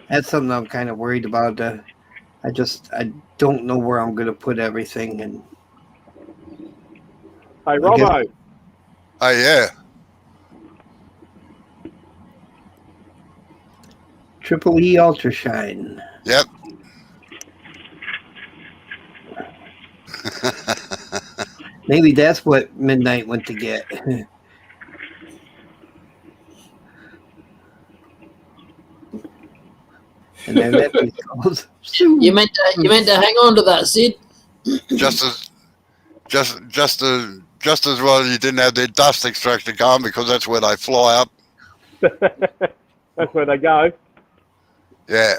Speaker 5: That's something I'm kind of worried about. I don't know where I'm going to put everything. And
Speaker 3: Hey, Robbo.
Speaker 2: Oh yeah.
Speaker 5: Triple E Ultra Shine.
Speaker 2: Yep.
Speaker 5: Maybe that's what Midnight went to get. And then that piece goes.
Speaker 1: You meant to hang on to that, Sid.
Speaker 2: just as well you didn't have the dust extractor going, because that's where they fly up.
Speaker 3: That's where they go.
Speaker 2: Yeah.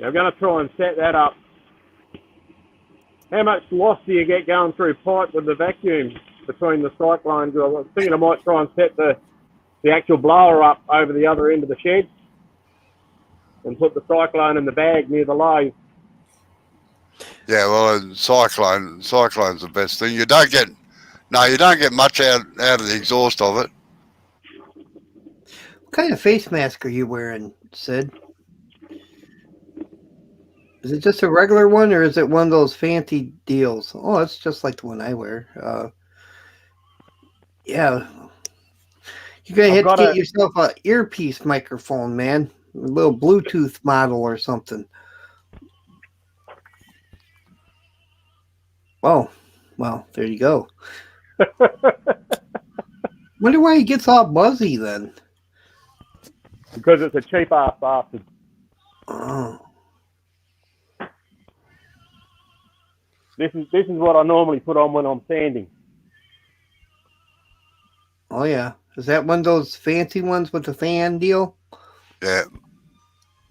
Speaker 3: I'm going to try and set that up. How much loss do you get going through pipe with the vacuum between the cyclones? I was thinking I might try and set the actual blower up over the other end of the shed and put the cyclone in the bag near the lathe.
Speaker 2: Yeah, well, cyclone's the best thing. You don't get much out of the exhaust of it.
Speaker 5: What kind of face mask are you wearing, Sid? Is it just a regular one, or is it one of those fancy deals? Oh, it's just like the one I wear. Yeah. You're going to have to get yourself an earpiece microphone, man. A little Bluetooth model or something. Oh, well, there you go. Wonder why he gets all buzzy then.
Speaker 3: Because it's a cheap-ass bastard.
Speaker 5: Oh.
Speaker 3: This is what I normally put on when I'm sanding.
Speaker 5: Oh, yeah. Is that one of those fancy ones with the fan deal?
Speaker 2: Yeah.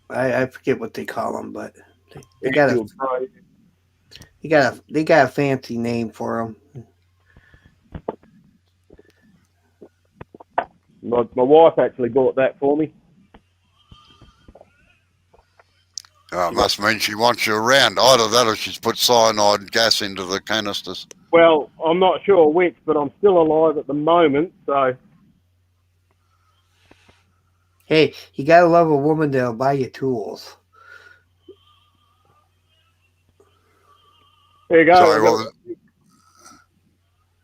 Speaker 5: I forget what they call them, but they got a fancy name for them.
Speaker 3: My wife actually bought that for me.
Speaker 2: Oh, it must mean she wants you around. Either that or she's put cyanide gas into the canisters.
Speaker 3: Well, I'm not sure which, but I'm still alive at the moment, so...
Speaker 5: Hey, you gotta love a woman that'll buy you tools.
Speaker 3: There you go.
Speaker 2: Sorry, what was...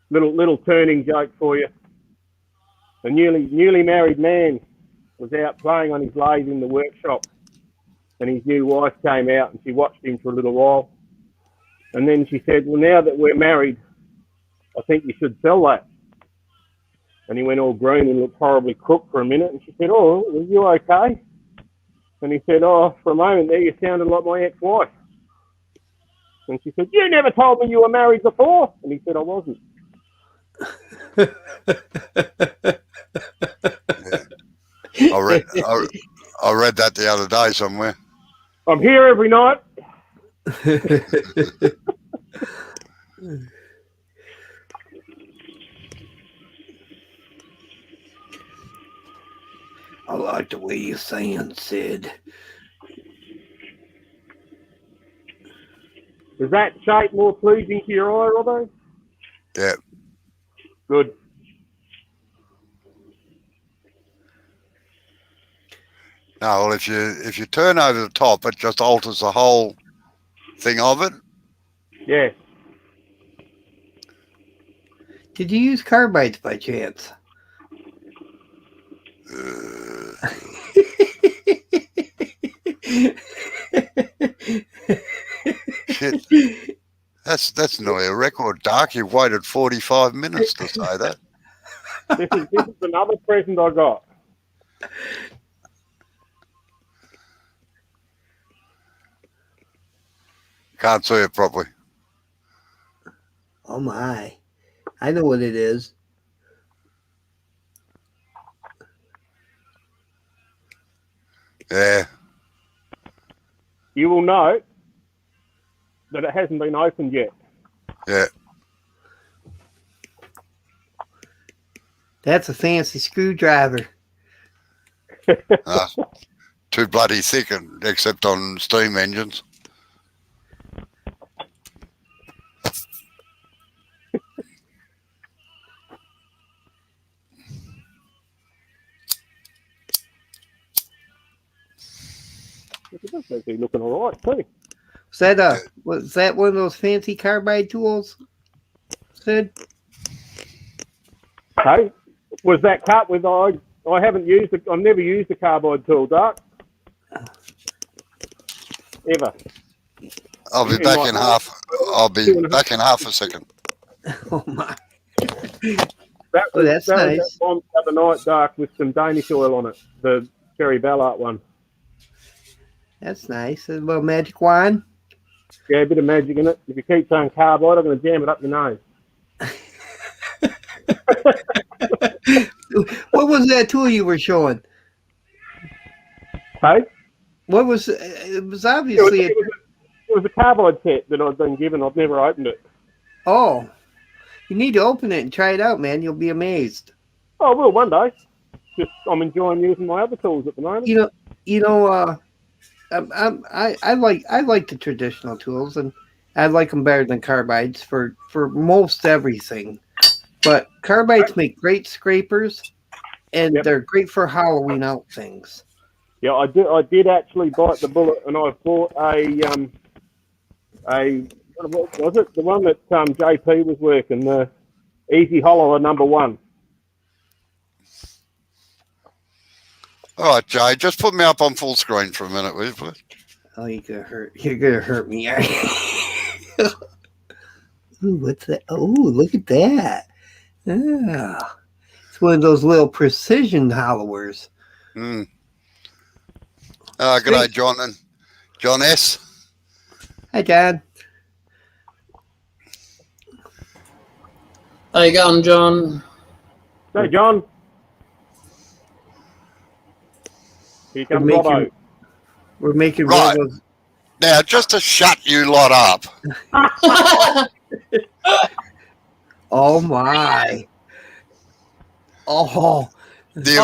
Speaker 3: Little turning joke for you. A newly married man was out playing on his lathe in the workshop, and his new wife came out and she watched him for a little while. And then she said, well, now that we're married, I think you should sell that. And he went all green and looked horribly crook for a minute. And she said, "Oh, are you okay?" And he said, "Oh, for a moment there, you sounded like my ex-wife." And she said, "You never told me you were married before." And he said, "I wasn't."
Speaker 2: Yeah. I read that the other day somewhere.
Speaker 3: I'm here every night.
Speaker 5: I like the way you're saying, Sid.
Speaker 3: Is that shape more pleasing to your eye, Robbo?
Speaker 2: Yeah.
Speaker 3: Good.
Speaker 2: No, well, if you turn over the top, it just alters the whole thing of it.
Speaker 3: Yeah.
Speaker 5: Did you use carbides by chance?
Speaker 2: Shit. That's not a record, Dark. You waited 45 minutes to say that.
Speaker 3: This is another present I got.
Speaker 2: Can't see it properly.
Speaker 5: Oh my. I know what it is.
Speaker 2: Yeah.
Speaker 3: You will note that it hasn't been opened yet.
Speaker 2: Yeah.
Speaker 5: That's a fancy screwdriver.
Speaker 2: Too bloody thick, except on steam engines.
Speaker 3: It's actually looking all right too.
Speaker 5: Was that one of those fancy carbide tools, Sid?
Speaker 3: Hey, was that cut with I haven't used it. I've never used a carbide tool, Dark. Ever.
Speaker 2: I'll be back in half. I'll be back in half a second.
Speaker 5: Oh my.
Speaker 3: That was,
Speaker 5: that's nice.
Speaker 3: Was that one the other night, Dark, with some Danish oil on it. The Cherry Ballard one.
Speaker 5: That's nice. A little magic wand.
Speaker 3: Yeah, a bit of magic in it. If you keep saying carbide, I'm going to jam it up your nose.
Speaker 5: What was that tool you were showing?
Speaker 3: Hey?
Speaker 5: What was it? Was obviously
Speaker 3: it was a carbide set that I've been given. I've never opened it.
Speaker 5: Oh, you need to open it and try it out, man. You'll be amazed.
Speaker 3: Oh, I will one day. Just I'm enjoying using my other tools at the moment.
Speaker 5: I like the traditional tools, and I like them better than carbides for most everything. But carbides make great scrapers, and they're great for hollowing out things.
Speaker 3: Yeah, I did actually bite the bullet, and I bought what was it? The one that JP was working, the Easy Hollower #1.
Speaker 2: All right, Jay, just put me up on full screen for a minute, will you, please?
Speaker 5: Oh, you're gonna hurt me. Ooh, what's that? Oh, look at that. Yeah. It's one of those little precision hollowers.
Speaker 2: Good day, John and John S.
Speaker 5: Hi, John.
Speaker 1: How you going, John?
Speaker 3: Hey, John. Here comes Robbo.
Speaker 5: We're making
Speaker 2: right.
Speaker 5: Robos.
Speaker 2: Now, just to shut you lot up.
Speaker 5: Oh my! Oh,
Speaker 2: the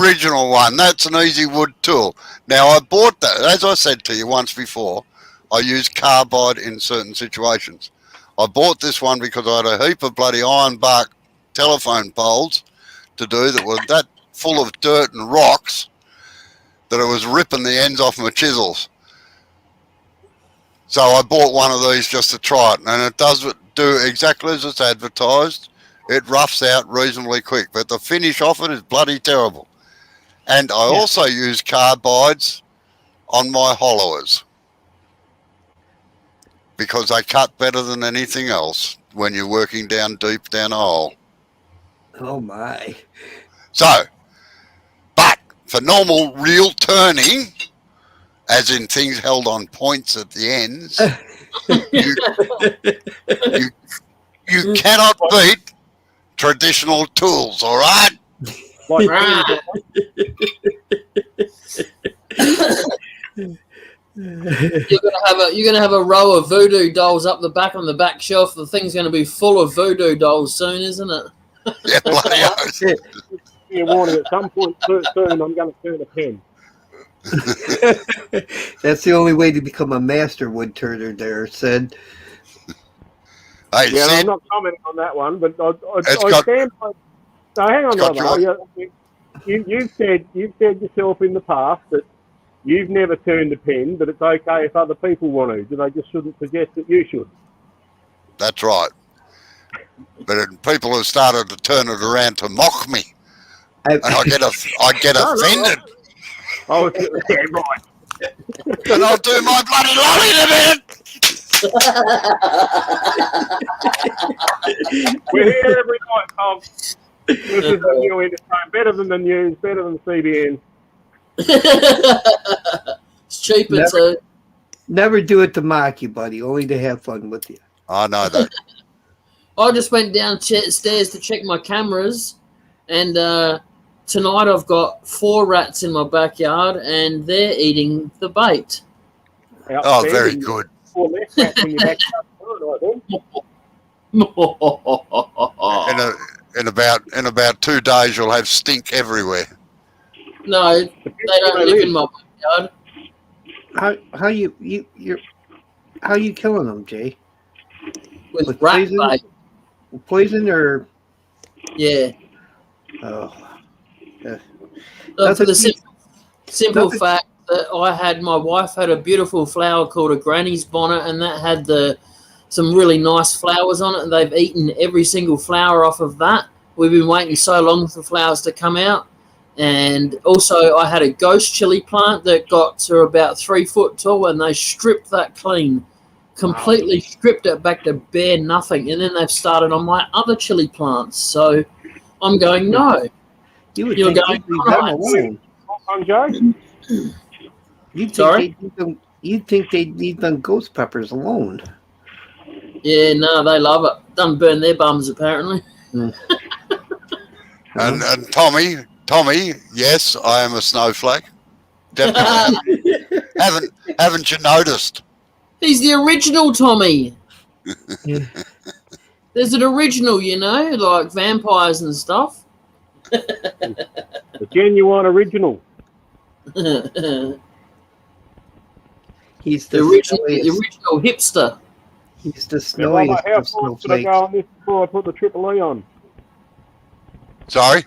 Speaker 2: original one. That's an easy wood tool. Now, I bought that. As I said to you once before, I use carbide in certain situations. I bought this one because I had a heap of bloody ironbark telephone poles to do that were that full of dirt and rocks that it was ripping the ends off my chisels. So I bought one of these just to try it, and it does do exactly as it's advertised. It roughs out reasonably quick, but the finish off it is bloody terrible. And I also use carbides on my hollowers because they cut better than anything else when you're working down deep down a hole.
Speaker 5: Oh my.
Speaker 2: So, but for normal real turning, as in things held on points at the ends, you cannot beat traditional tools, all right?
Speaker 3: Like
Speaker 1: Right. You're gonna have a row of voodoo dolls up the back on the back shelf. The thing's gonna be full of voodoo dolls soon, isn't it?
Speaker 2: Yeah, bloody oath.
Speaker 3: you're warning, at some point soon, I'm going to turn a pen.
Speaker 5: That's the only way to become a master wood turner there, Sid.
Speaker 2: Hey,
Speaker 3: Yeah,
Speaker 2: Sid,
Speaker 3: I'm not commenting on that one, but I
Speaker 2: got-
Speaker 3: stand by. No, hang on,
Speaker 2: got
Speaker 3: Robbo. You've said yourself in the past that you've never turned a pen, but it's okay if other people want to. They just shouldn't suggest that you should.
Speaker 2: that's right. But people have started to turn it around to mock me, and I get offended,
Speaker 3: Oh, yeah, right.
Speaker 2: and I'll do my bloody lolly in a minute.
Speaker 3: We're here every night, Tom. This is the new entertainment. Better than the news, better than CBN.
Speaker 1: It's cheap. It's
Speaker 5: Never do it to mock you, buddy. Only to have fun with you.
Speaker 2: I know that.
Speaker 1: I just went downstairs to check my cameras, and tonight I've got 4 rats in my backyard, and they're eating the bait.
Speaker 2: Oh, very good.
Speaker 3: 4 less rats in your backyard tonight,
Speaker 2: In about 2 days, you'll have stink everywhere.
Speaker 1: No, they don't live in my backyard.
Speaker 5: How you killing them, Jay?
Speaker 1: With
Speaker 5: With
Speaker 1: rat
Speaker 5: poison?
Speaker 1: bait.
Speaker 5: Poison or
Speaker 1: Yeah.
Speaker 5: oh?
Speaker 1: For the simple
Speaker 5: nothing-
Speaker 1: fact that my wife had a beautiful flower called a granny's bonnet, and that had some really nice flowers on it, and they've eaten every single flower off of that. We've been waiting so long for flowers to come out. And also I had a ghost chili plant that got to about 3 foot tall, and they stripped that clean. Completely stripped it back to bare nothing. And then they've started on my other chili plants. So I'm going, no.
Speaker 5: You're
Speaker 1: You're
Speaker 5: going
Speaker 1: going,
Speaker 5: leave them
Speaker 1: right.
Speaker 5: alone.
Speaker 3: On Joe?
Speaker 1: Sorry?
Speaker 5: You'd think they'd leave them ghost peppers alone.
Speaker 1: Yeah, no, they love it. Done burn their bums, apparently.
Speaker 2: And Tommy, yes, I am a snowflake. Definitely. Haven't you noticed?
Speaker 1: He's the original Tommy. There's an original, like vampires and stuff.
Speaker 3: The genuine original.
Speaker 5: He's
Speaker 1: The
Speaker 5: the
Speaker 1: original hipster.
Speaker 5: He's the
Speaker 3: Yeah, well,
Speaker 5: snowiest
Speaker 3: how
Speaker 5: of
Speaker 3: far should I
Speaker 5: snowflakes.
Speaker 3: go on this before I put the triple E on?
Speaker 2: Sorry?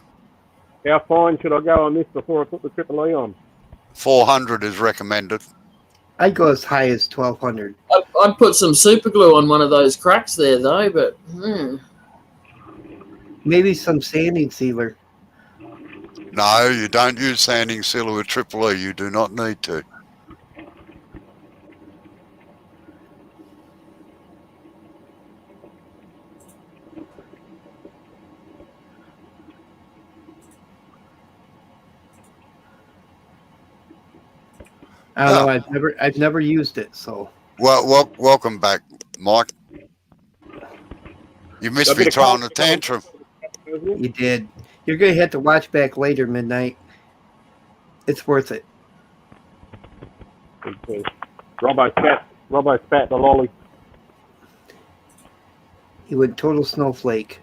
Speaker 3: How fine should I go on this before I put the triple E on?
Speaker 2: 400 is recommended.
Speaker 5: I'd go as high as 1,200.
Speaker 1: I'd put some super glue on one of those cracks there, though, but...
Speaker 5: Maybe some sanding sealer.
Speaker 2: No, you don't use sanding sealer with triple E. You do not need to.
Speaker 5: I don't know. I've never used it, so.
Speaker 2: Well, welcome back, Mike. You missed me throwing a tantrum.
Speaker 5: You did. You're gonna have to watch back later midnight. It's worth it.
Speaker 3: Robbo spat the lolly.
Speaker 5: He went total snowflake.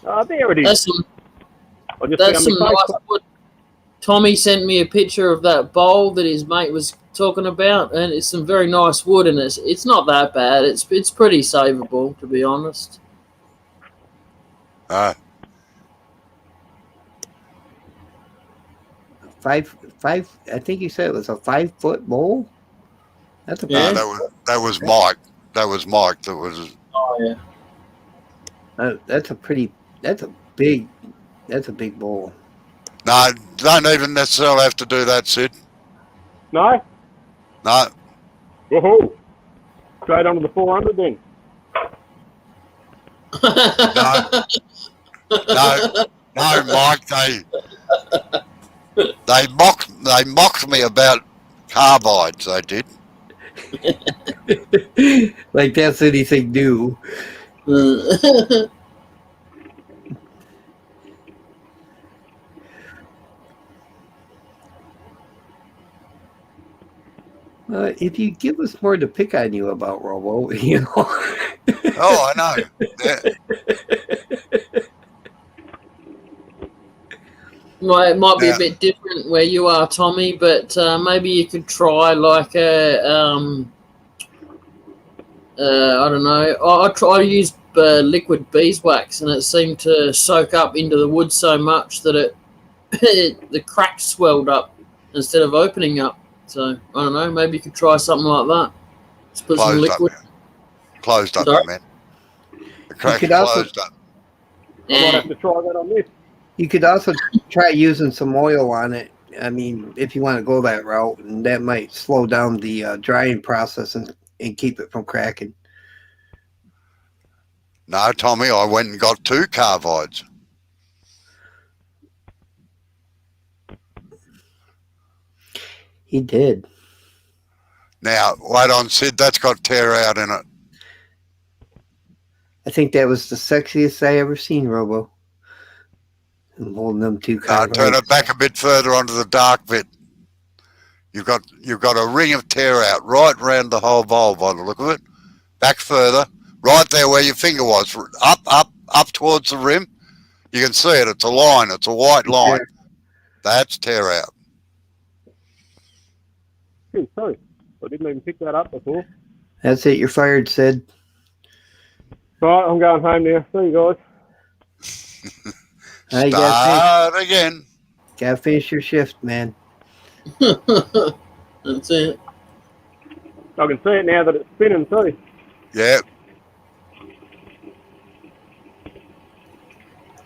Speaker 3: Oh, there it is.
Speaker 1: That's some,
Speaker 3: I just
Speaker 1: that's
Speaker 3: found
Speaker 1: some
Speaker 3: my
Speaker 1: nice
Speaker 3: Facebook.
Speaker 1: wood. Tommy sent me a picture of that bowl that his mate was talking about, and it's some very nice wood, and it's not that bad. It's pretty savable, to be honest.
Speaker 5: Five. I think you said it was a 5-foot bowl. That's a
Speaker 1: Yeah.
Speaker 2: That was Mike. That was Mike. That was.
Speaker 1: Oh yeah.
Speaker 5: That's a big bowl.
Speaker 2: No, don't even necessarily have to do that, Sid.
Speaker 3: No?
Speaker 2: No.
Speaker 3: Woohoo! Straight onto the 400 then.
Speaker 2: No, Mike. They mocked me about carbides. They did.
Speaker 5: Like that's anything new. If you give us more to pick on you about, Robo, you know.
Speaker 2: Oh, I know. Yeah.
Speaker 1: Well, it might be a
Speaker 2: Now,
Speaker 1: bit different where you are, Tommy, but maybe you could try like I don't know. I used liquid beeswax, and it seemed to soak up into the wood so much that the cracks swelled up instead of opening up. So I don't know. Maybe you could try something like that. Just put some
Speaker 2: closed up,
Speaker 1: liquid.
Speaker 2: closed up,
Speaker 1: Sorry?
Speaker 2: you meant. The crack
Speaker 5: could also-
Speaker 2: closed up.
Speaker 3: I might have to try that on this.
Speaker 5: You could also try using some oil on it. I mean, if you want to go that route, and that might slow down the drying process and keep it from cracking.
Speaker 2: No, Tommy, I went and got 2 carbides.
Speaker 5: He did.
Speaker 2: Now, wait on, Sid. That's got tear out in it.
Speaker 5: I think that was the sexiest I ever seen, Robo. I'm holding them 2 carbides.
Speaker 2: Turn it back a bit further onto the dark bit. You've got a ring of tear out right round the whole bowl by the look of it. Back further, right there where your finger was, up towards the rim. You can see it. It's a line. It's a white line.
Speaker 5: Yeah.
Speaker 2: That's tear out.
Speaker 3: Hey, sorry, I didn't even pick that up before.
Speaker 5: That's it. You're fired, Sid.
Speaker 3: Right, I'm going home now. See you guys.
Speaker 5: You
Speaker 2: Start again.
Speaker 5: gotta finish your shift, man.
Speaker 1: That's it.
Speaker 3: I can see it now that it's spinning too.
Speaker 2: Yeah.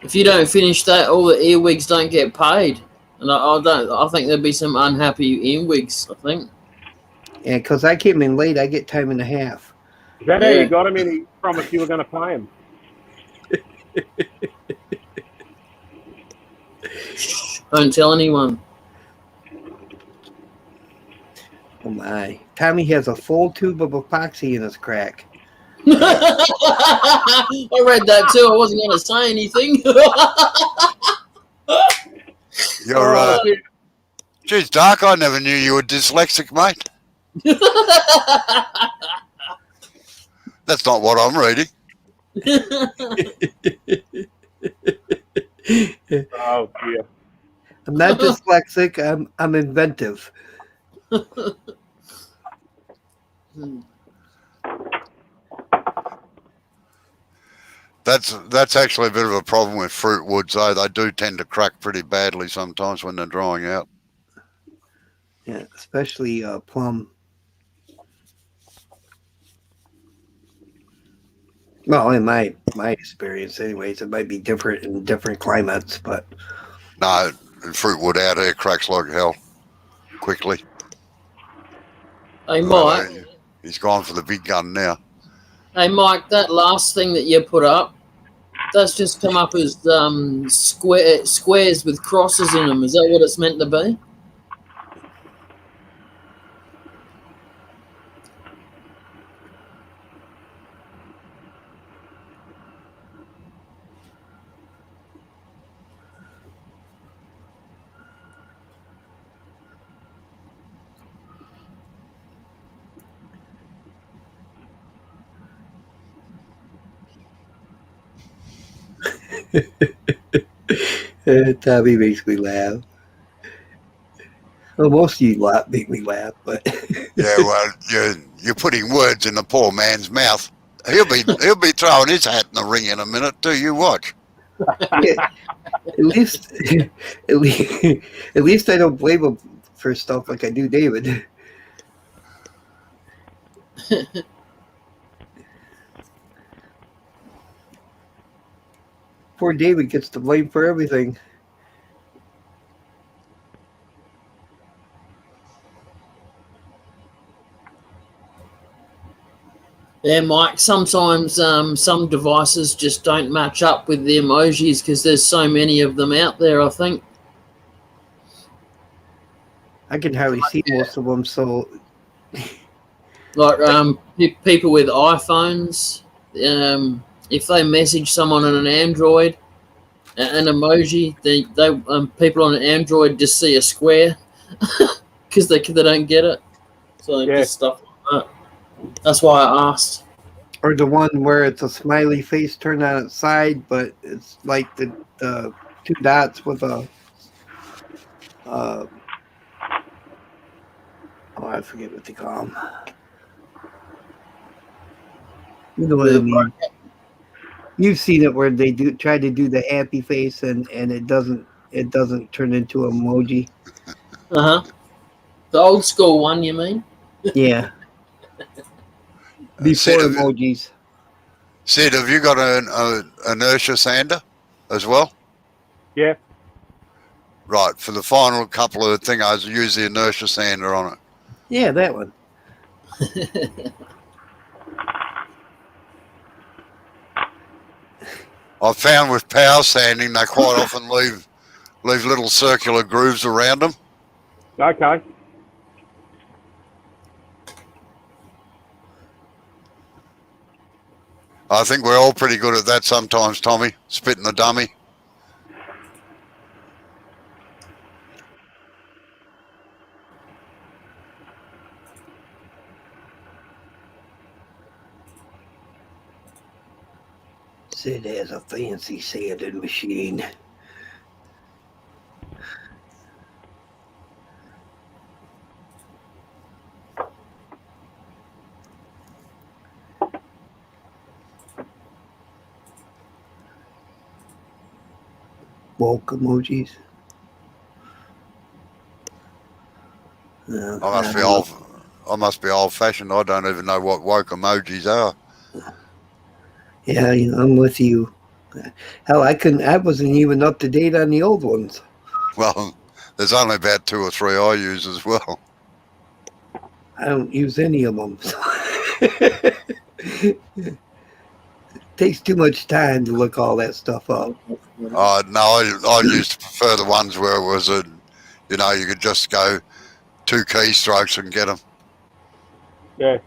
Speaker 1: If you don't finish that, all the earwigs don't get paid, and I don't. I think there'd be some unhappy earwigs. I think.
Speaker 5: Yeah, because I came in late, I get time and a half.
Speaker 3: Is that how
Speaker 1: Yeah.
Speaker 3: you got him? And he promised you were going to pay him.
Speaker 1: Don't tell anyone.
Speaker 5: Oh my. Tommy has a full tube of epoxy in his crack.
Speaker 1: I read that too. I wasn't going to say anything.
Speaker 2: You're geez, Dark, I never knew you were dyslexic, mate. That's not what I'm reading.
Speaker 3: Oh dear.
Speaker 5: I'm not dyslexic, I'm inventive.
Speaker 2: That's actually a bit of a problem with fruit woods, though. They do tend to crack pretty badly sometimes when they're drying out.
Speaker 5: Yeah, especially plum. Well, in my experience, anyways, it might be different in different climates, but
Speaker 2: No, fruit wood out here cracks like hell quickly.
Speaker 1: Hey, Mike.
Speaker 2: He's gone for the big gun now.
Speaker 1: Hey, Mike. That last thing that you put up, that's just come up as squares with crosses in them. Is that what it's meant to be?
Speaker 5: Tommy makes me laugh. Well, most of you make me laugh, but
Speaker 2: Yeah, well, you're putting words in the poor man's mouth. He'll be throwing his hat in the ring in a minute. Do you watch?
Speaker 5: yeah, at least at least I don't blame him for stuff like I do David. Poor David gets the blame for everything.
Speaker 1: Yeah, Mike, sometimes some devices just don't match up with the emojis because there's so many of them out there, I think.
Speaker 5: I can hardly see most of them, so
Speaker 1: Like people with iPhones, if they message someone on an Android, an emoji, they people on an Android just see a square because they don't get it. So just stuff like that. That's why I asked.
Speaker 5: or the one where it's a smiley face turned on its side, but it's like the two dots with a oh, I forget what they call them. You know what I mean? You've seen it where they try to do the happy face and it doesn't turn into an emoji.
Speaker 1: Uh huh. The old school one, you mean?
Speaker 5: Yeah. Before emojis.
Speaker 2: Sid, have you got an inertia sander as well?
Speaker 3: Yeah.
Speaker 2: Right. For the final couple of thingos, use the inertia sander on it.
Speaker 5: Yeah, that one.
Speaker 2: I've found with power sanding, they quite often leave little circular grooves around them.
Speaker 3: Okay.
Speaker 2: I think we're all pretty good at that sometimes, Tommy, spitting the dummy.
Speaker 5: Sid has a fancy sanding machine. Woke emojis.
Speaker 2: I must be old-fashioned. I don't even know what woke emojis are.
Speaker 5: Yeah, I'm with you. Hell, I wasn't even up to date on the old ones.
Speaker 2: Well, there's only about 2 or 3 I use as well.
Speaker 5: I don't use any of them. It takes too much time to look all that stuff up.
Speaker 2: No, I used to prefer the ones where it was you could just go 2 keystrokes and get them.
Speaker 3: Yeah.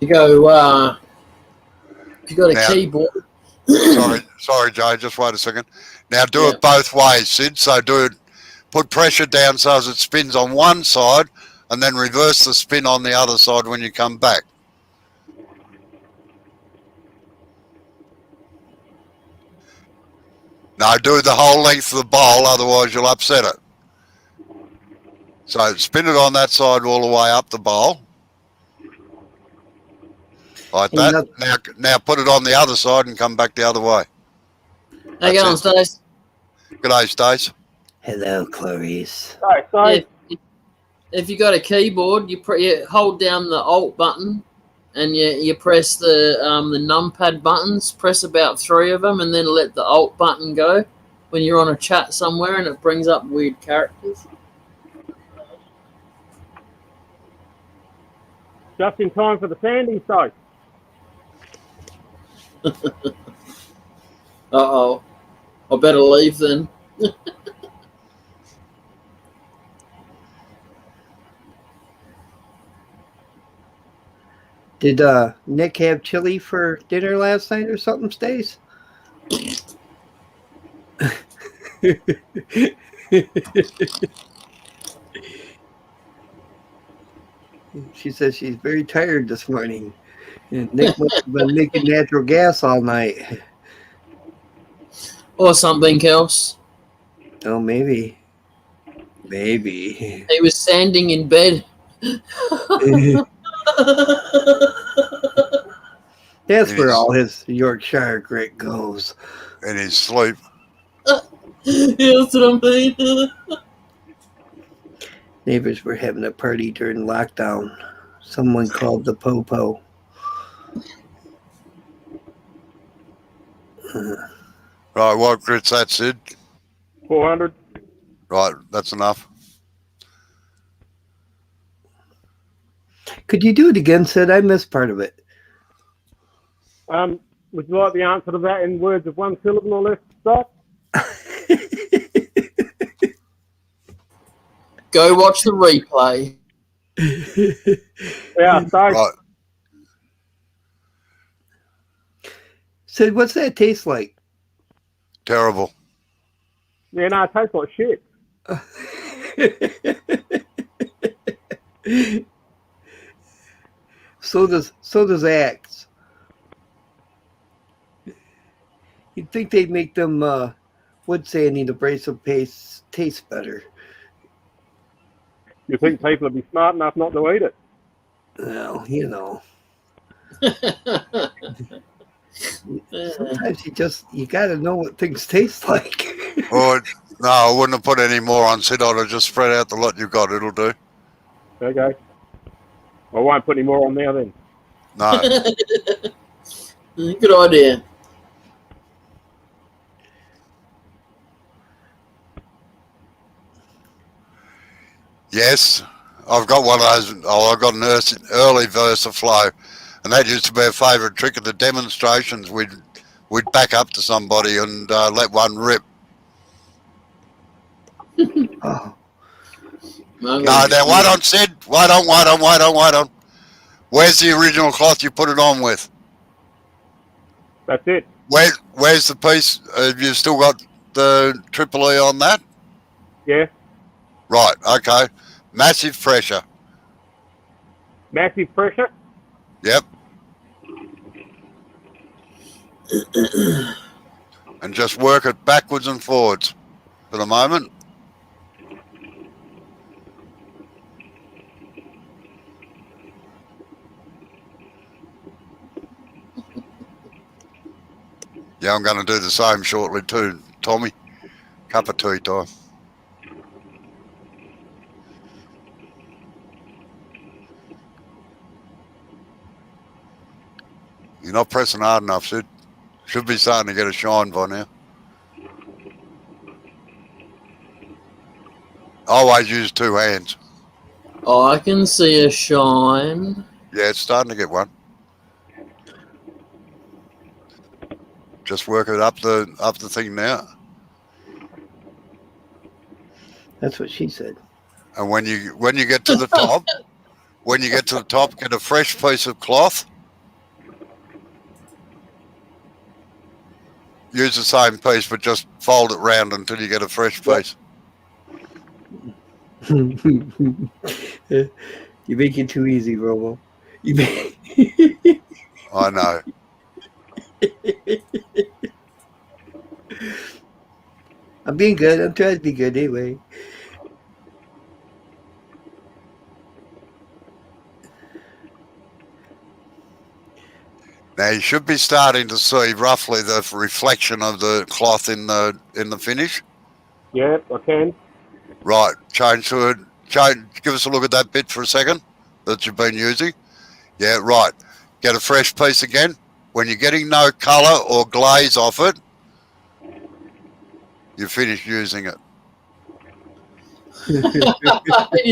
Speaker 1: You go. If you got a keyboard.
Speaker 2: Sorry, Joe. Just wait a second. Now do it both ways, Sid. So put pressure down so as it spins on one side, and then reverse the spin on the other side when you come back. No, do the whole length of the bowl, otherwise you'll upset it. So spin it on that side all the way up the bowl. Like that. Now put it on the other side and come back the other way.
Speaker 1: How you going, Stace?
Speaker 2: G'day, Stace.
Speaker 5: Hello, Clarice.
Speaker 3: Sorry.
Speaker 1: If you got a keyboard, you hold down the Alt button, and you press the numpad buttons. Press about 3 of them, and then let the Alt button go when you're on a chat somewhere, and it brings up weird characters.
Speaker 3: Just in time for the sanding site.
Speaker 1: Uh-oh. I better leave then.
Speaker 5: Did Nick have chili for dinner last night or something, Stace? She says she's very tired this morning. And Nick must have been making natural gas all night.
Speaker 1: Or something else.
Speaker 5: Oh, maybe. Maybe.
Speaker 1: He was sanding in bed.
Speaker 5: That's where all his Yorkshire Grit goes.
Speaker 2: In his sleep.
Speaker 1: Yeah, that's what I mean.
Speaker 5: Neighbors were having a party during lockdown. Someone called the Popo.
Speaker 2: Right, what grit's that, Sid?
Speaker 3: 400.
Speaker 2: Right, that's enough.
Speaker 5: Could you do it again, Sid? I missed part of it.
Speaker 3: Would you like the answer to that in words of one syllable or less, Doc?
Speaker 1: Go watch the replay.
Speaker 3: Yeah, so
Speaker 2: Right.
Speaker 5: Sid, what's that taste like?
Speaker 2: Terrible.
Speaker 3: yeah, no, it tastes like shit.
Speaker 5: So does Axe. You'd think they'd make them wood sanding abrasive paste taste better.
Speaker 3: You think people would be smart enough not to eat it?
Speaker 5: Well, you know. Sometimes you gotta know what things taste like.
Speaker 2: Or, no, I wouldn't have put any more on, Sid. I'd have just spread out the lot you've got. It'll do.
Speaker 3: Okay. I won't put any more on now then.
Speaker 2: No.
Speaker 1: Good idea.
Speaker 2: Yes, I've got one of those. Oh, I've got an early VersaFlow, and that used to be a favourite trick of the demonstrations. We'd back up to somebody and let one rip.
Speaker 5: Oh,
Speaker 2: No, now wait on, Sid. Wait on. Where's the original cloth you put it on with?
Speaker 3: That's it.
Speaker 2: Where's the piece? Have you still got the triple E on that?
Speaker 3: Yeah.
Speaker 2: Right. Okay. Massive pressure.
Speaker 3: Massive pressure.
Speaker 2: Yep. And just work it backwards and forwards for the moment. Yeah, I'm going to do the same shortly too, Tommy. Cup of tea time. You're not pressing hard enough, Sid. Should be starting to get a shine by now. Always use two hands.
Speaker 1: Oh, I can see a shine.
Speaker 2: Yeah, it's starting to get one. Just work it up the thing now.
Speaker 5: that's what she said.
Speaker 2: And when you get to the top, get a fresh piece of cloth. Use the same piece, but just fold it round until you get a fresh piece.
Speaker 5: You make it too easy, Robo.
Speaker 2: I know.
Speaker 5: I'm being good. I'm trying to be good anyway.
Speaker 2: Now you should be starting to see roughly the reflection of the cloth in the finish.
Speaker 3: Yeah, I can.
Speaker 2: Right, change to it. Give us a look at that bit for a second that you've been using. Yeah, right. Get a fresh piece again. When you're getting no colour or glaze off it, you're finished using it.
Speaker 1: You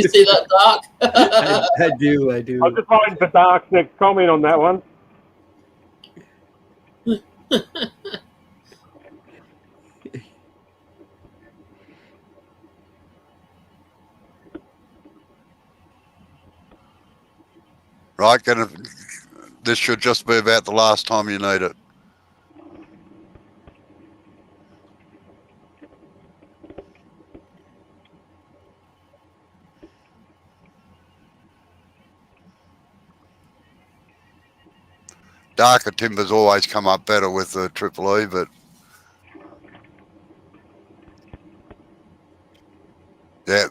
Speaker 1: see that, Doc?
Speaker 5: I do.
Speaker 3: I was just waiting for Dark's next comment on that one.
Speaker 2: Right, this should just be about the last time you need it. Darker timbers always come up better with the triple E, but yeah.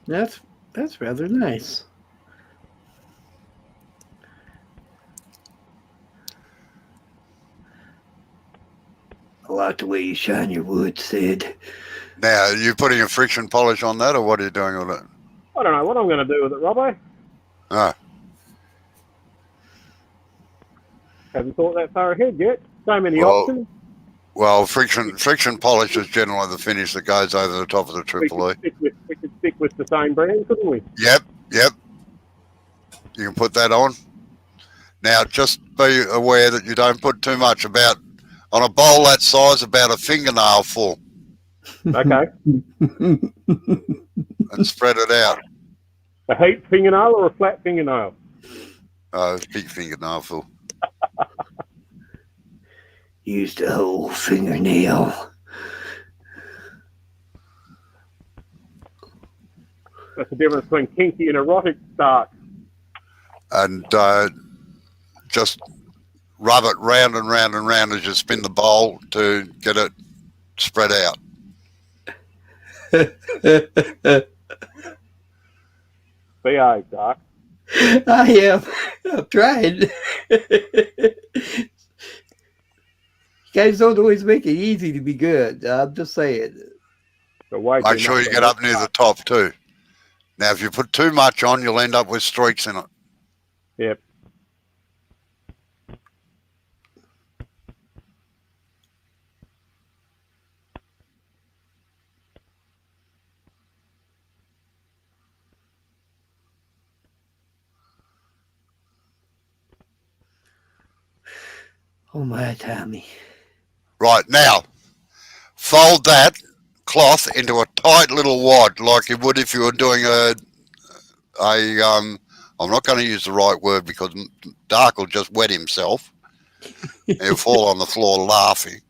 Speaker 5: That's rather nice. I like the way you shine your wood, Sid.
Speaker 2: Now, are you putting a friction polish on that, or what are you doing with it?
Speaker 3: I don't know what I'm going to do with it, Robbo.
Speaker 2: Ah.
Speaker 3: Haven't thought that far ahead yet. So many
Speaker 2: Well,
Speaker 3: options.
Speaker 2: Well, friction polish is generally the finish that goes over the top of the
Speaker 3: We
Speaker 2: Triple E.
Speaker 3: could stick with the same brand, couldn't we?
Speaker 2: Yep. You can put that on. Now, just be aware that you don't put too much. About on a bowl that size, about a fingernail full,
Speaker 3: Okay.
Speaker 2: and spread it out.
Speaker 3: A heat fingernail or a flat fingernail?
Speaker 2: Big fingernail full.
Speaker 5: Use the whole fingernail.
Speaker 3: That's the difference between kinky and erotic dark.
Speaker 2: And just rub it round and round and round as you spin the bowl to get it spread out.
Speaker 3: BA dark.
Speaker 5: I have. I've tried. You guys don't always make it easy to be good. I'm just saying.
Speaker 2: Make sure you get up near the top too. Now, if you put too much on, you'll end up with streaks in it.
Speaker 3: Yep.
Speaker 5: Oh my Tommy.
Speaker 2: Right, now, fold that cloth into a tight little wad like you would if you were doing I'm not going to use the right word because Dark will just wet himself. He'll fall on the floor laughing.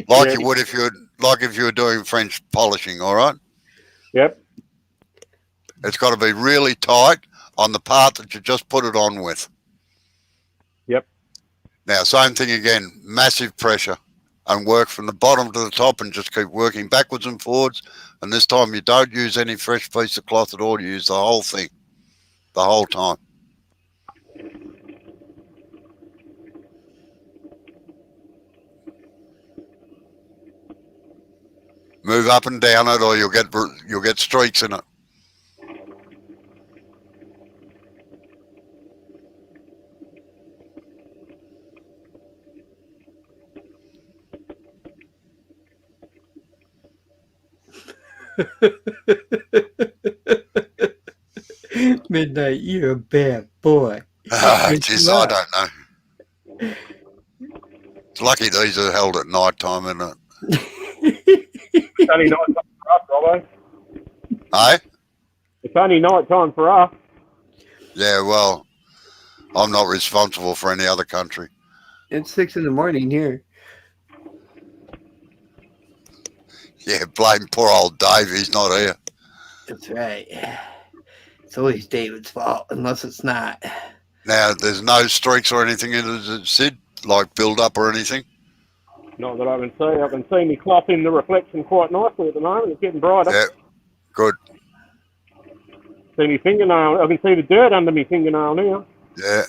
Speaker 2: Like you would if you were doing French polishing, all right?
Speaker 3: Yep.
Speaker 2: It's got to be really tight on the part that you just put it on with.
Speaker 3: Yep.
Speaker 2: Now, same thing again, massive pressure and work from the bottom to the top and just keep working backwards and forwards. And this time you don't use any fresh piece of cloth at all. You use the whole thing, the whole time. Move up and down it or you'll get streaks in it.
Speaker 5: Midnight, you're a bad boy.
Speaker 2: Jeez, I don't know. It's lucky these are held at night time, isn't it?
Speaker 3: It's only night time for us, Robbo.
Speaker 2: Hey?
Speaker 3: It's only night time for us.
Speaker 2: Yeah, well, I'm not responsible for any other country.
Speaker 5: It's 6 a.m. here.
Speaker 2: Yeah, blame poor old Dave, he's not here.
Speaker 5: That's right. It's always David's fault, unless it's not.
Speaker 2: Now, there's no streaks or anything in it, Sid, like build up or anything?
Speaker 3: Not that I can see. I can see me cloth in the reflection quite nicely at the moment. It's getting brighter.
Speaker 2: Yeah, good.
Speaker 3: See me fingernail. I can see the dirt under my fingernail now.
Speaker 2: Yeah.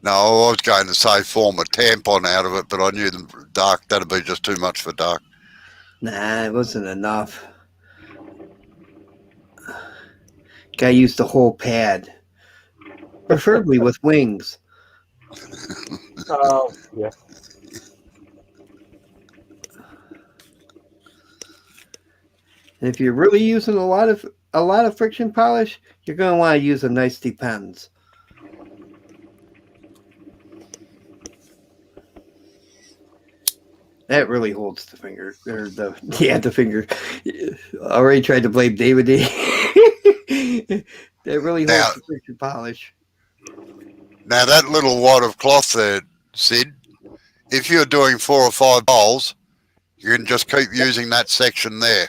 Speaker 2: No, I was going to say form a tampon out of it, but I knew the Dark, that'd be just too much for Dark.
Speaker 5: Nah, it wasn't enough. Guy used the whole pad. Preferably with wings.
Speaker 3: Oh, yeah.
Speaker 5: And if you're really using a lot of friction polish, you're going to want to use a nice Depends. That really holds the finger, or the finger. I already tried to blame David. That really holds the friction polish.
Speaker 2: Now, that little wad of cloth there, Sid, if you're doing 4 or 5 bowls, you can just keep using that section there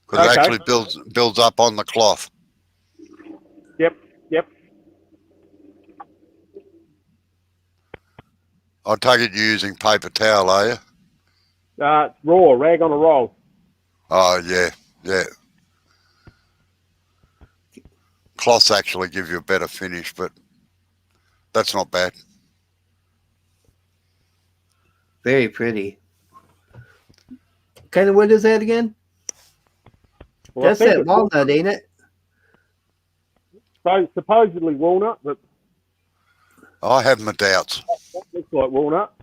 Speaker 2: because it actually builds up on the cloth.
Speaker 3: Yep.
Speaker 2: I take it you're using paper towel, are you?
Speaker 3: Raw, rag on a roll.
Speaker 2: Oh, yeah. Cloths actually give you a better finish, but that's not bad.
Speaker 5: Very pretty. What kind of wood is that again?
Speaker 3: Well,
Speaker 5: that's that walnut, ain't it?
Speaker 3: Supposedly walnut, but
Speaker 2: I have my doubts.
Speaker 3: That looks like walnut.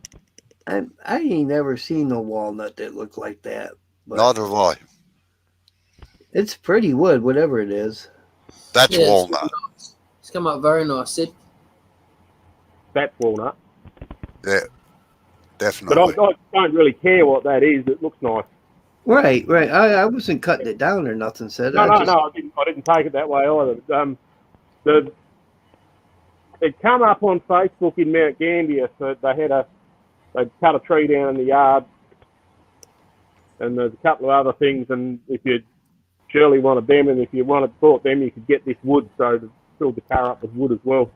Speaker 5: I ain't never seen no walnut that look like that. But
Speaker 2: Neither have I.
Speaker 5: it's pretty wood, whatever it is.
Speaker 2: That's
Speaker 1: Yeah,
Speaker 2: walnut.
Speaker 1: it's come up very nice, Sid.
Speaker 3: That's walnut.
Speaker 2: Yeah,
Speaker 3: But
Speaker 2: definitely.
Speaker 3: I don't really care what that is. It looks nice.
Speaker 5: Right. I wasn't cutting it down or nothing, said
Speaker 3: No,
Speaker 5: I
Speaker 3: no,
Speaker 5: just,
Speaker 3: no. I didn't take it that way either. It come up on Facebook in Mount Gambier. So they'd cut a tree down in the yard, and there's a couple of other things. And if you surely wanted them, and if you bought them, you could get this wood. So to fill the car up with wood as well.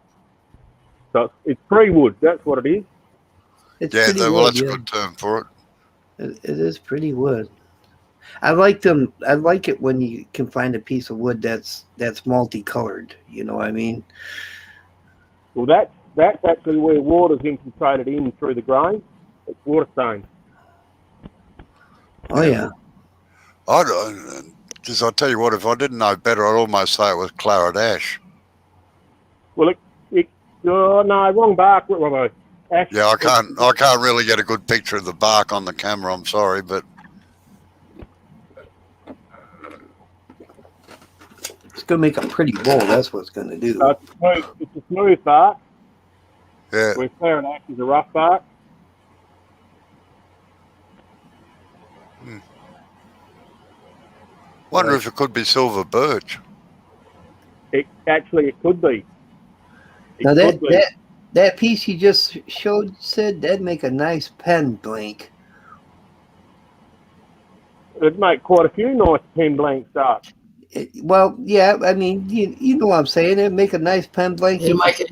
Speaker 3: So it's free wood. That's what it is.
Speaker 5: it's
Speaker 2: Yeah,
Speaker 5: pretty
Speaker 2: well,
Speaker 5: wood.
Speaker 2: that's a
Speaker 5: Yeah,
Speaker 2: good term for it.
Speaker 5: it is pretty wood. I like them. I like it when you can find a piece of wood that's multicolored. You know what I mean?
Speaker 3: Well, that's actually where water's infiltrated in through the grain. It's water stain.
Speaker 5: Oh yeah.
Speaker 2: I'll tell you what, if I didn't know better, I'd almost say it was claret ash.
Speaker 3: Well, no, wrong bark. Ash,
Speaker 2: Yeah, I can't really get a good picture of the bark on the camera. I'm sorry, but
Speaker 5: It's gonna make a pretty bowl. That's what it's gonna do.
Speaker 3: it's a smooth bark,
Speaker 2: yeah,
Speaker 3: where claret ash is a rough bark.
Speaker 2: wonder if it could be silver birch.
Speaker 3: It could be. It
Speaker 5: Now
Speaker 3: could be.
Speaker 5: that piece you just showed, Sid, that'd make a nice pen blank.
Speaker 3: It'd make quite a few nice pen blanks up.
Speaker 5: Well, yeah, I mean, you know what I'm saying. It'd make a nice pen blank.
Speaker 1: It'll make it.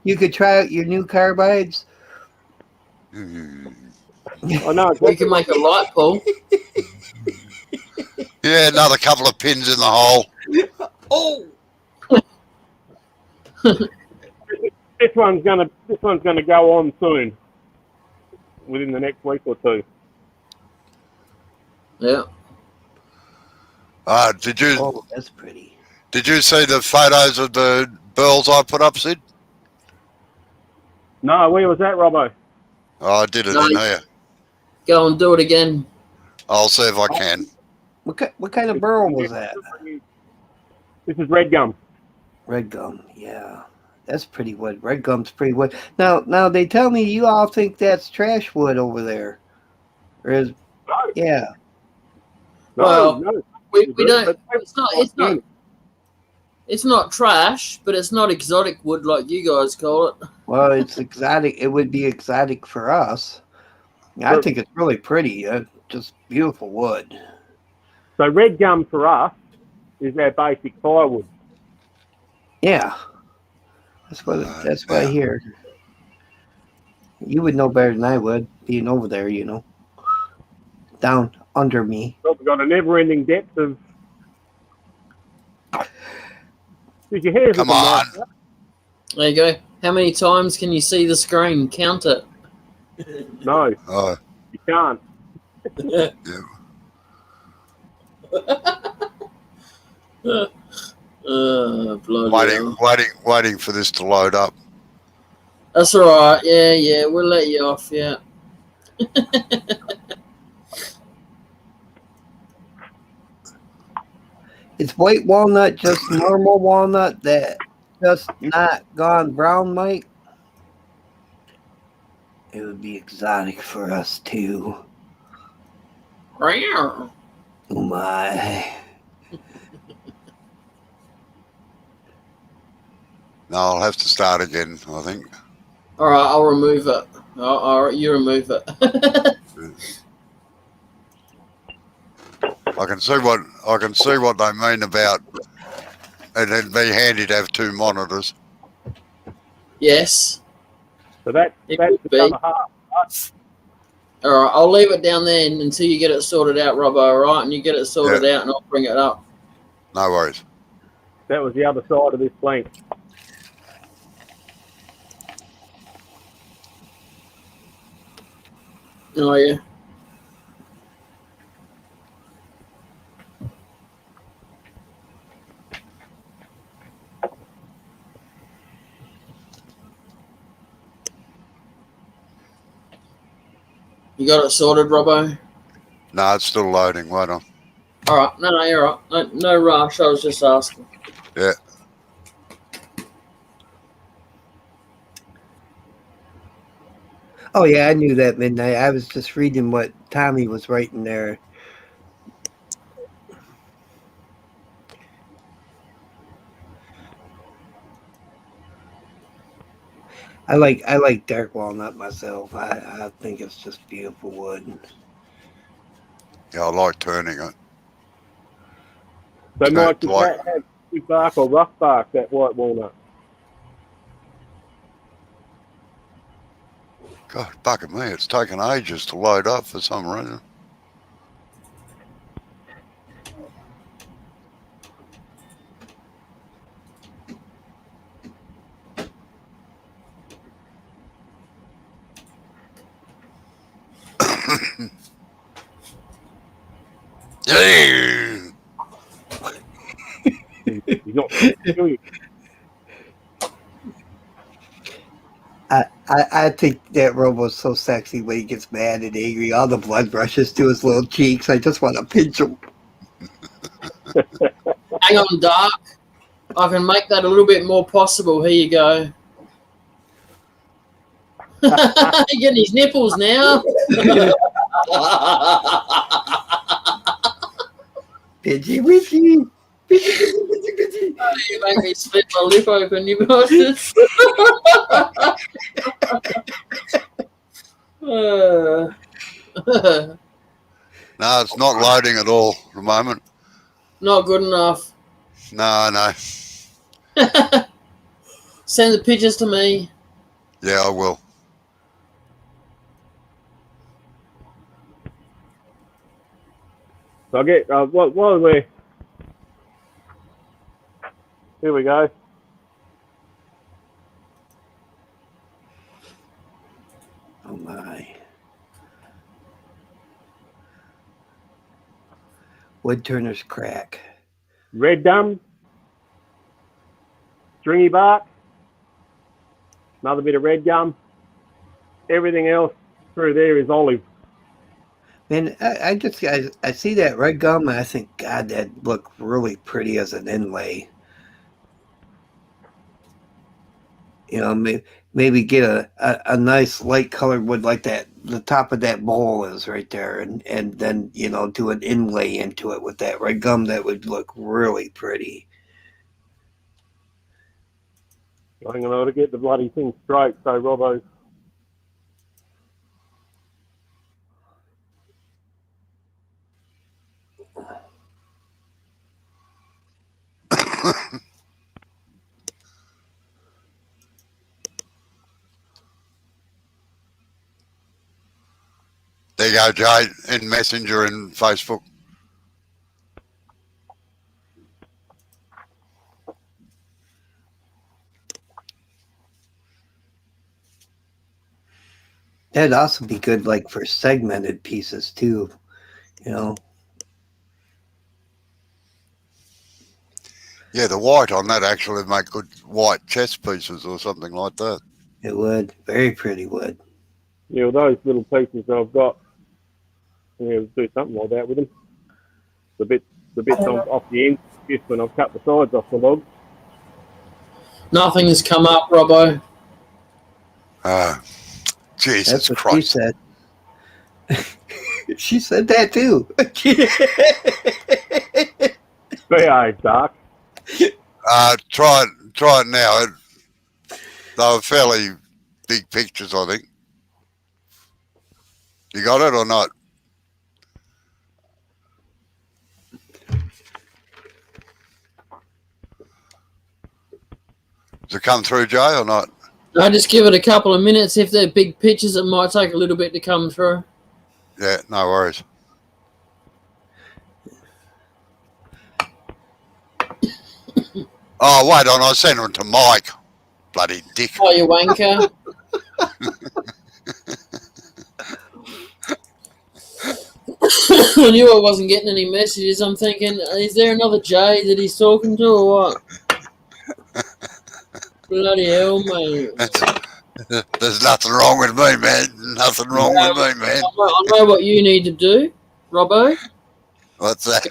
Speaker 5: You could try out your new carbides.
Speaker 3: I know.
Speaker 1: We can make a light pole.
Speaker 2: Yeah, another couple of pins in the hole.
Speaker 5: Oh,
Speaker 3: This one's gonna go on soon, within the next week or two.
Speaker 1: Yeah.
Speaker 2: Did you
Speaker 5: oh, that's pretty.
Speaker 2: see the photos of the burls I put up, Sid?
Speaker 3: No, where was that, Robbo?
Speaker 2: Oh, I did it
Speaker 1: No.
Speaker 2: in here.
Speaker 1: Go and do it again.
Speaker 2: I'll see if I can.
Speaker 5: What kind of burl was that?
Speaker 3: This is red gum.
Speaker 5: Red gum. Yeah, that's pretty wood. Red gum's pretty wood. Now they tell me you all think that's trash wood over there. Or is
Speaker 3: No.
Speaker 5: yeah.
Speaker 1: Well,
Speaker 3: no.
Speaker 1: We don't.
Speaker 3: But
Speaker 1: It's not trash, but it's not exotic wood like you guys call it.
Speaker 5: Well, it's exotic. It would be exotic for us. I think it's really pretty. Just beautiful wood.
Speaker 3: So red gum for us is our basic firewood.
Speaker 5: Yeah, that's what I hear. You would know better than I would, being over there. You know, down under me.
Speaker 3: Well, we've got a never-ending depth of. Did your hair?
Speaker 2: Come on.
Speaker 1: There you go. How many times can you see the screen? Count it.
Speaker 3: No,
Speaker 2: Oh,
Speaker 3: you can't.
Speaker 2: yeah.
Speaker 1: Bloody hell.
Speaker 2: Waiting for this to load up.
Speaker 1: That's all right. Yeah. We'll let you off. Yeah.
Speaker 5: Is white walnut just normal walnut that just not gone brown, Mike? It would be exotic for us too.
Speaker 1: Meow.
Speaker 5: Oh my.
Speaker 2: No, I'll have to start again, I think.
Speaker 1: All right. I'll remove it. All right. You remove it.
Speaker 2: I can see what they mean about it'd be handy to have two monitors.
Speaker 1: Yes.
Speaker 3: So that's
Speaker 1: It
Speaker 3: the
Speaker 1: would be.
Speaker 3: other half.
Speaker 1: All right. I'll leave it down there until you get it sorted out, Robbo. All right, and you get it sorted out, and I'll bring it up.
Speaker 2: No worries.
Speaker 3: That was the other side of this plank.
Speaker 1: Oh yeah. You got it sorted, Robbo?
Speaker 2: No, it's still loading. Wait on.
Speaker 1: All right. No, you're all right. No rush. I was just asking.
Speaker 2: Yeah.
Speaker 5: Oh yeah, I knew that midnight. I was just reading what Tommy was writing there. I like dark walnut myself. I think it's just beautiful wood.
Speaker 2: Yeah, I like turning it.
Speaker 3: So, Mike, does
Speaker 2: Like-
Speaker 3: that have smooth bark or rough bark, that white walnut?
Speaker 2: God, bucket me, it's taken ages to load up for some reason. Yeah.
Speaker 3: He's not doing
Speaker 5: I think that Robo's so sexy when he gets mad and angry. All the blood rushes to his little cheeks. I just want to pinch him.
Speaker 1: Hang on, Dark. I can make that a little bit more possible. Here you go. You're getting his nipples now.
Speaker 5: Pinchy witchy. Pinchy.
Speaker 1: You make me split my lip open, you bastards.
Speaker 2: No, it's not loading at all at the moment.
Speaker 1: Not good enough.
Speaker 2: No.
Speaker 1: Send the pictures to me.
Speaker 2: Yeah, I will.
Speaker 3: So I'll get, while we're, here we go.
Speaker 5: Oh my. Wood turner's crack.
Speaker 3: Red gum, stringy bark, another bit of red gum. Everything else through there is olive.
Speaker 5: Man, I see that red gum and I think, God, that'd look really pretty as an inlay. You know, maybe get a nice light colored wood like that. The top of that bowl is right there, and then, you know, do an inlay into it with that red gum. That would look really pretty.
Speaker 3: I'm going to get the bloody thing straight, so Robbo.
Speaker 2: There you go, Jay, in Messenger and Facebook.
Speaker 5: That'd also be good, like for segmented pieces too. You know.
Speaker 2: Yeah, the white on that actually make good white chest pieces or something like that.
Speaker 5: It would. Very pretty wood.
Speaker 3: Yeah, well, those little pieces that I've got, yeah, do something like that with them. The bits off the end, just when I've cut the sides off the log.
Speaker 1: Nothing has come up, Robbo.
Speaker 2: Jesus
Speaker 5: That's what
Speaker 2: Christ.
Speaker 5: she said. She said that too.
Speaker 3: Yeah, dark.
Speaker 2: Try it now. They were fairly big pictures, I think. You got it or not? Does it come through, Jay, or not?
Speaker 1: I just give it a couple of minutes. If they're big pictures, it might take a little bit to come through.
Speaker 2: Yeah, no worries. Oh, wait on. I sent them to Mike. Bloody dick.
Speaker 1: Oh, you wanker. I knew I wasn't getting any messages. I'm thinking, is there another Jay that he's talking to or what? Bloody hell, mate.
Speaker 2: There's nothing wrong with me, man. Nothing wrong with me, man.
Speaker 1: I know what you need to do, Robbo.
Speaker 2: What's that?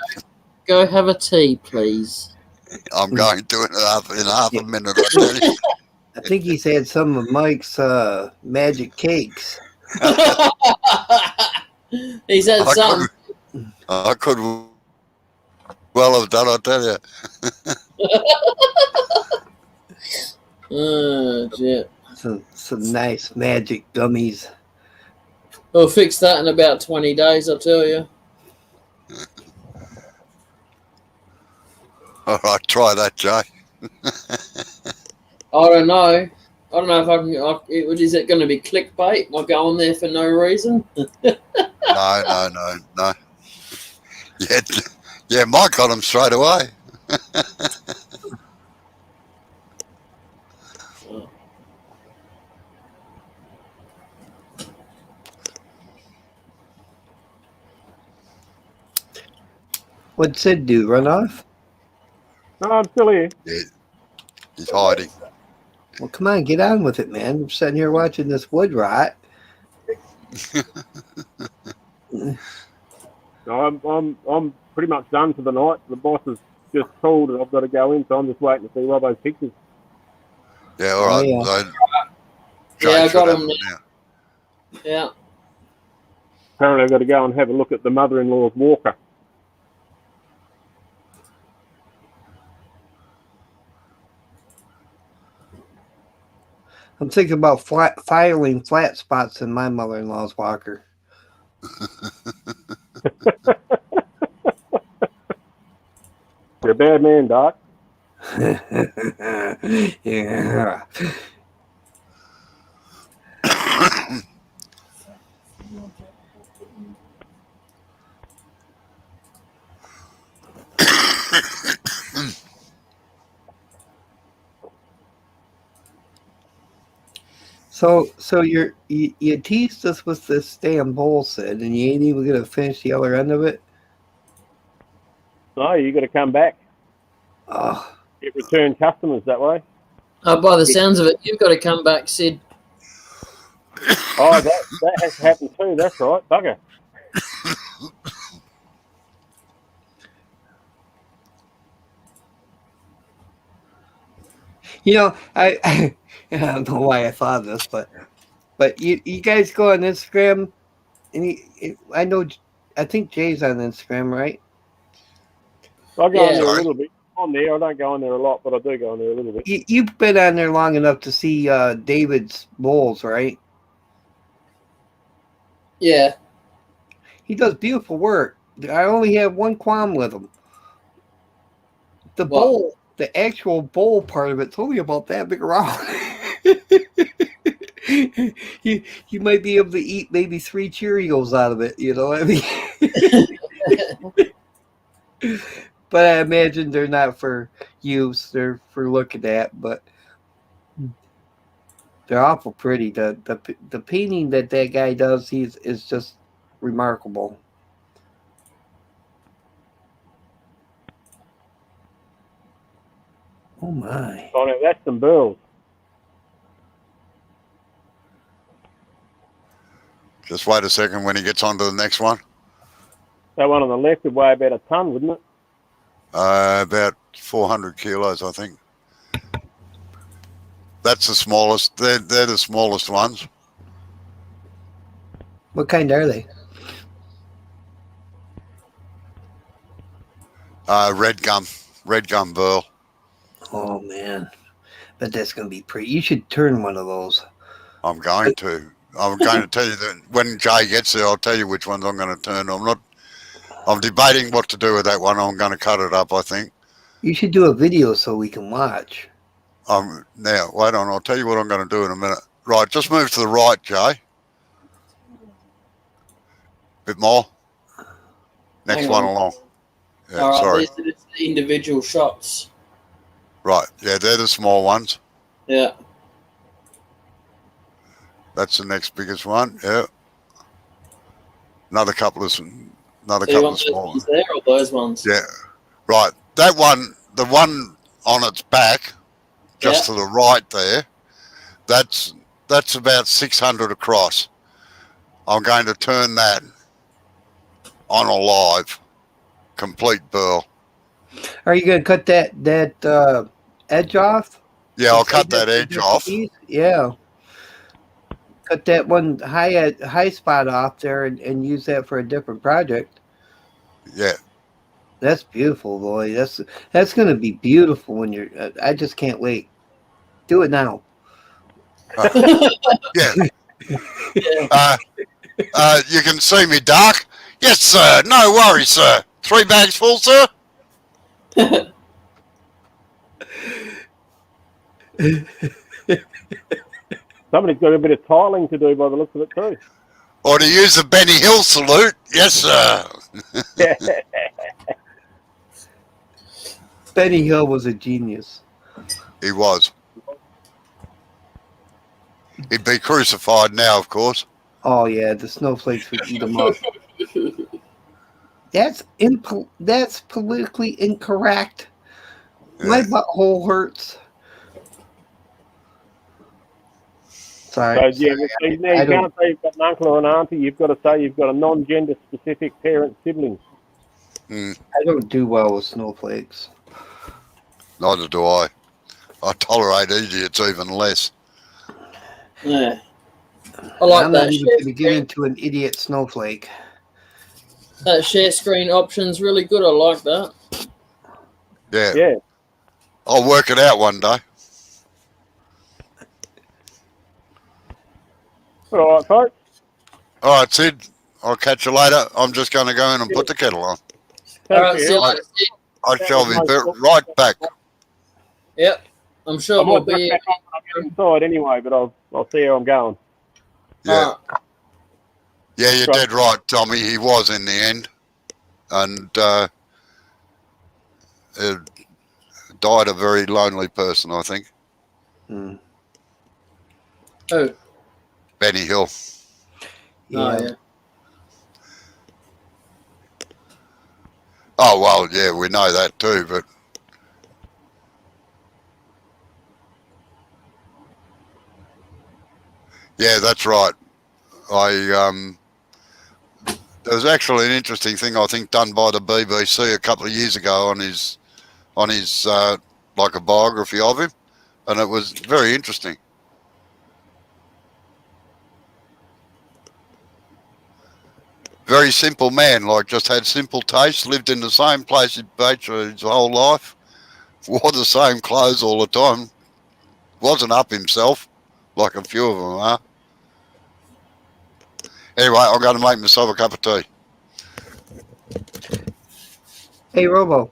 Speaker 1: Go have a tea, please.
Speaker 2: I'm going to in half a minute, I tell you.
Speaker 5: I think he's had some of Mike's magic cakes.
Speaker 1: He's had some.
Speaker 2: I could well have done, I tell you.
Speaker 1: Oh, shit.
Speaker 5: Some nice magic gummies.
Speaker 1: We'll fix that in about 20 days, I'll tell you.
Speaker 2: All right, try that, Jay.
Speaker 1: I don't know. I don't know if I can. Is it going to be clickbait? I'll go on there for no reason.
Speaker 2: No. Yeah, Mike got him straight away.
Speaker 5: What'd Sid do? Run off?
Speaker 3: No, I'm still here.
Speaker 2: Yeah, he's hiding.
Speaker 5: Well, come on, get on with it, man. I'm sitting here watching this wood rot.
Speaker 3: No, I'm pretty much done for the night. The boss has just called and I've got to go in, so I'm just waiting to see Robbo's pictures.
Speaker 2: Yeah, all right.
Speaker 5: yeah.
Speaker 1: Yeah, I got him now. Yeah.
Speaker 3: Apparently I've got to go and have a look at the mother-in-law's walker.
Speaker 5: I'm thinking about filing flat spots in my mother-in-law's walker.
Speaker 3: You're a bad man, Doc.
Speaker 5: Yeah. So you teased us with this damn bowl, Sid, and you ain't even gonna finish the other end of it.
Speaker 3: No, you got to come back.
Speaker 5: Oh,
Speaker 3: Get return customers that way.
Speaker 1: By the sounds of it, you've got to come back, Sid.
Speaker 3: Oh, that has to happen too. That's right, bugger.
Speaker 5: you know, I don't know why I thought of this, but you guys go on Instagram, and I think Jay's on Instagram, right?
Speaker 3: I go on there a
Speaker 2: Sorry.
Speaker 3: little bit. On there, I don't go on there a lot, but I do go on there a little bit.
Speaker 5: You've been on there long enough to see David's bowls, right?
Speaker 1: Yeah.
Speaker 5: He does beautiful work. I only have one qualm with him. The
Speaker 1: What?
Speaker 5: bowl, the actual bowl part of it's only about that big around. you might be able to eat maybe 3 Cheerios out of it, you know what I mean? But I imagine they're not for use, they're for looking at, but they're awful pretty. The painting that guy does is just remarkable. Oh my.
Speaker 3: Oh, no, that's some burls.
Speaker 2: Just wait a second when he gets on to the next one.
Speaker 3: That one on the left would weigh about a ton, wouldn't it?
Speaker 2: About 400 kilos, I think. That's the smallest. They're the smallest ones.
Speaker 5: What kind are they?
Speaker 2: Red gum burl.
Speaker 5: Oh man, but that's gonna be pretty. You should turn one of those.
Speaker 2: I'm going to tell you that when Jay gets there, I'll tell you which ones I'm going to turn. I'm debating what to do with that one. I'm going to cut it up, I think.
Speaker 5: You should do a video so we can watch.
Speaker 2: Now, wait on. I'll tell you what I'm going to do in a minute. Right, just move to the right, Jay. Bit more. Next
Speaker 1: Hang
Speaker 2: one
Speaker 1: on.
Speaker 2: along. Yeah,
Speaker 1: All right,
Speaker 2: sorry.
Speaker 1: these are the individual shots.
Speaker 2: Right, yeah, they're the small ones.
Speaker 1: Yeah.
Speaker 2: That's the next biggest one. Yeah. Another couple of
Speaker 1: So you
Speaker 2: small
Speaker 1: want those
Speaker 2: ones.
Speaker 1: ones there or those ones?
Speaker 2: Yeah. Right. That one, the one on its back, just to the right there, that's that's about 600 across. I'm going to turn that on a live, complete burl.
Speaker 5: Are you gonna cut that edge off?
Speaker 2: Yeah, I'll cut that edge off.
Speaker 5: Yeah. Cut that one high spot off there and use that for a different project.
Speaker 2: Yeah.
Speaker 5: That's beautiful, boy. That's gonna be beautiful when you're. I just can't wait. Do it now.
Speaker 2: Yeah. You can see me, Doc. Yes, sir. No worries, sir. 3 bags full, sir.
Speaker 3: Somebody's got a bit of tiling to do by the looks of it too.
Speaker 2: Or to use the Benny Hill salute. Yes, sir.
Speaker 5: Benny Hill was a genius.
Speaker 2: He was. He'd be crucified now, of course.
Speaker 5: Oh yeah, the snowflakes would eat him up. That's politically incorrect.
Speaker 2: Yeah.
Speaker 5: My butthole hurts. Sorry.
Speaker 3: So yeah, you can't say you've got an uncle or an auntie. You've got to say you've got a non-gender specific parent sibling.
Speaker 2: Mm,
Speaker 5: I don't do well with snowflakes.
Speaker 2: neither do I. I tolerate idiots even less.
Speaker 1: Yeah. I like
Speaker 5: I'm
Speaker 1: that.
Speaker 5: not even going to get into an idiot snowflake.
Speaker 1: That share screen option's really good. I like that.
Speaker 2: Yeah.
Speaker 3: Yeah.
Speaker 2: I'll work it out one day.
Speaker 3: All right, folks.
Speaker 2: All right, Sid. I'll catch you later. I'm just going to go in and put the kettle on.
Speaker 1: All right,
Speaker 3: Thank
Speaker 1: see
Speaker 3: you.
Speaker 1: you later.
Speaker 2: I shall be right back.
Speaker 1: Yep, I'm sure
Speaker 3: I
Speaker 1: we'll
Speaker 3: might duck
Speaker 1: be.
Speaker 3: back on when I get inside anyway, but I'll see how I'm going.
Speaker 2: Yeah. Yeah, you're dead right, Tommy. He was in the end. And died a very lonely person, I think.
Speaker 5: Hmm.
Speaker 1: Oh,
Speaker 2: Benny Hill.
Speaker 5: Yeah.
Speaker 1: oh, yeah.
Speaker 2: Oh, well, yeah, we know that too, but yeah, that's right. There was actually an interesting thing I think done by the BBC a couple of years ago on his like a biography of him, and it was very interesting. Very simple man, like just had simple tastes, lived in the same place his whole life, wore the same clothes all the time, wasn't up himself, like a few of them are. Anyway, I'm going to make myself a cup of tea.
Speaker 5: Hey, Robo.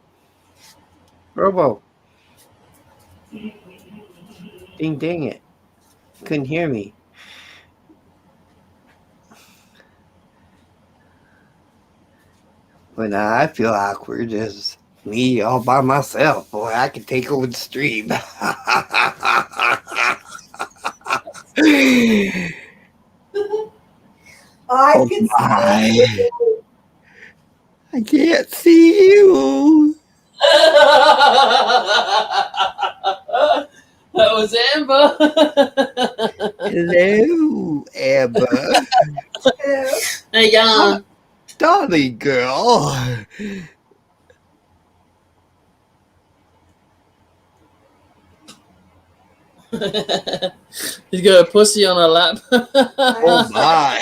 Speaker 5: Dang it. Couldn't hear me. When I feel awkward, just me all by myself. Boy, I can take over the stream.
Speaker 4: I can see you.
Speaker 5: I can't see you.
Speaker 1: That was Amber.
Speaker 5: Hello, Amber.
Speaker 1: Hey, Jan.
Speaker 5: Darling girl.
Speaker 1: He's got a pussy on her lap.
Speaker 5: Oh my.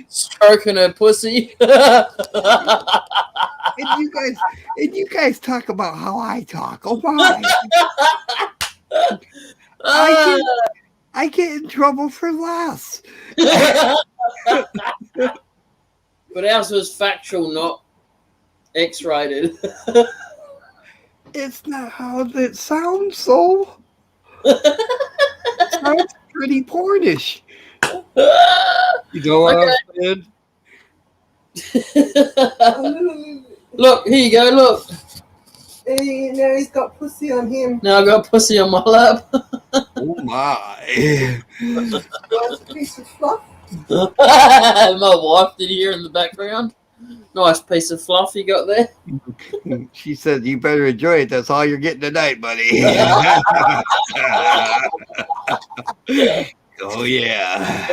Speaker 1: Stroking her pussy.
Speaker 5: And you guys talk about how I talk. Oh my. I get in trouble for less.
Speaker 1: But ours was factual, not X-rated.
Speaker 5: It's not how it sounds, so. It sounds pretty pornish. You know what I'm saying?
Speaker 1: Look, here you go, look.
Speaker 4: Now he's got pussy on him.
Speaker 1: Now I got pussy on my lap.
Speaker 5: Oh my.
Speaker 4: Nice piece of fluff.
Speaker 1: My wife did hear in the background. Nice piece of fluff you got there.
Speaker 5: She said, you better enjoy it. That's all you're getting tonight, buddy. Oh yeah.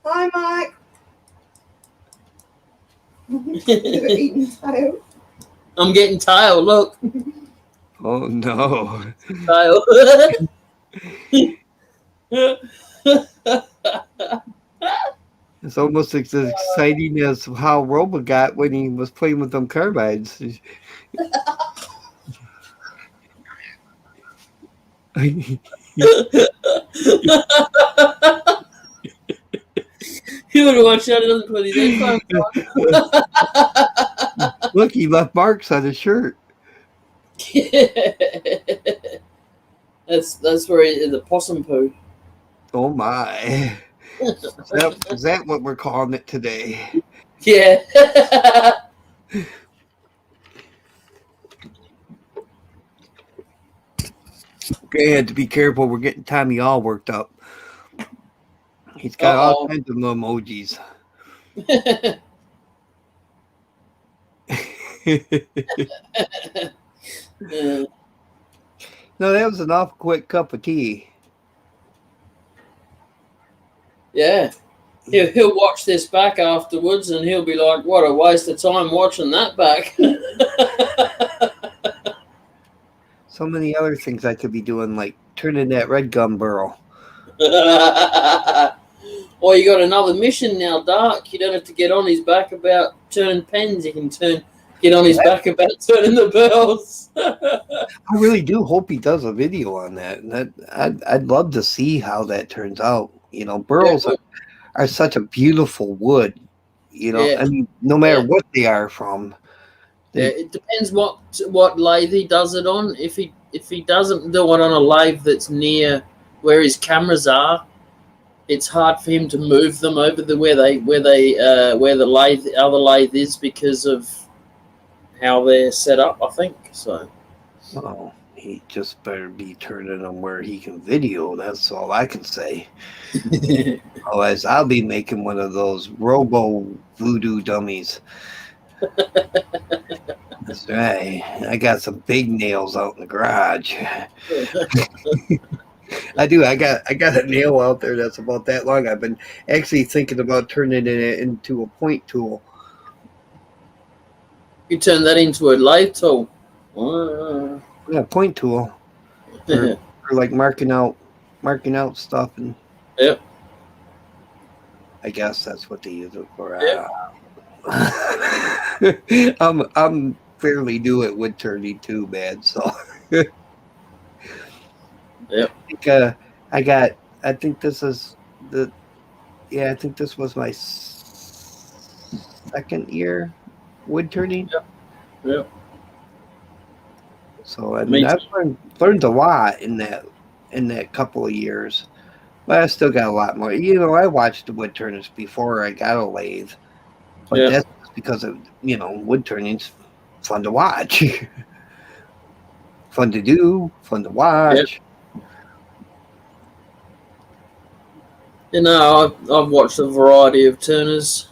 Speaker 4: Hi, Mike. You're eating tail.
Speaker 1: I'm getting tail. Look,
Speaker 5: Oh no.
Speaker 1: tail.
Speaker 5: It's almost as exciting as how Robo got when he was playing with them carbides.
Speaker 1: You would have watched that. He doesn't put his headphones on.
Speaker 5: Look, he left marks on his shirt.
Speaker 1: That's where the possum poo.
Speaker 5: Oh my. Is that what we're calling it today?
Speaker 1: Yeah.
Speaker 5: Okay, had to be careful. We're getting Tommy all worked up. He's got all kinds of emojis.
Speaker 1: Yeah.
Speaker 5: No, that was an awful quick cup of tea.
Speaker 1: Yeah. He'll watch this back afterwards and he'll be like, what a waste of time watching that back.
Speaker 5: So many other things I could be doing, like turning that red gum burl.
Speaker 1: Well, you got another mission now, Dark. You don't have to get on his back about turning pens. You can get on his back about turning the bells.
Speaker 5: I really do hope he does a video on that. And I'd love to see how that turns out. You know, burls are such a beautiful wood. You know, I mean, no matter what they are from.
Speaker 1: Yeah, it depends what lathe he does it on. If he doesn't do it on a lathe that's near where his cameras are, it's hard for him to move them over where the other lathe is because of how they're set up, I think. So.
Speaker 5: Oh, he just better be turning them where he can video. That's all I can say. Otherwise, I'll be making one of those robo voodoo dummies. That's right. I got some big nails out in the garage. I do. I got a nail out there that's about that long. I've been actually thinking about turning it into a point tool.
Speaker 1: You turn that into a lathe tool.
Speaker 5: Yeah, point tool. For like marking out stuff, and
Speaker 1: yep.
Speaker 5: I guess that's what they use it for.
Speaker 1: Yep.
Speaker 5: I'm fairly new at wood turning too, man. So
Speaker 1: yep.
Speaker 5: I think this is I think this was my second year wood turning.
Speaker 1: Yep.
Speaker 5: So I mean, I've learned a lot in that couple of years. But I still got a lot more. You know, I watched the wood turners before I got a lathe. But that's because of, you know, wood turning's fun to watch. Fun to do, fun to watch.
Speaker 1: Yep. You know, I've watched a variety of turners.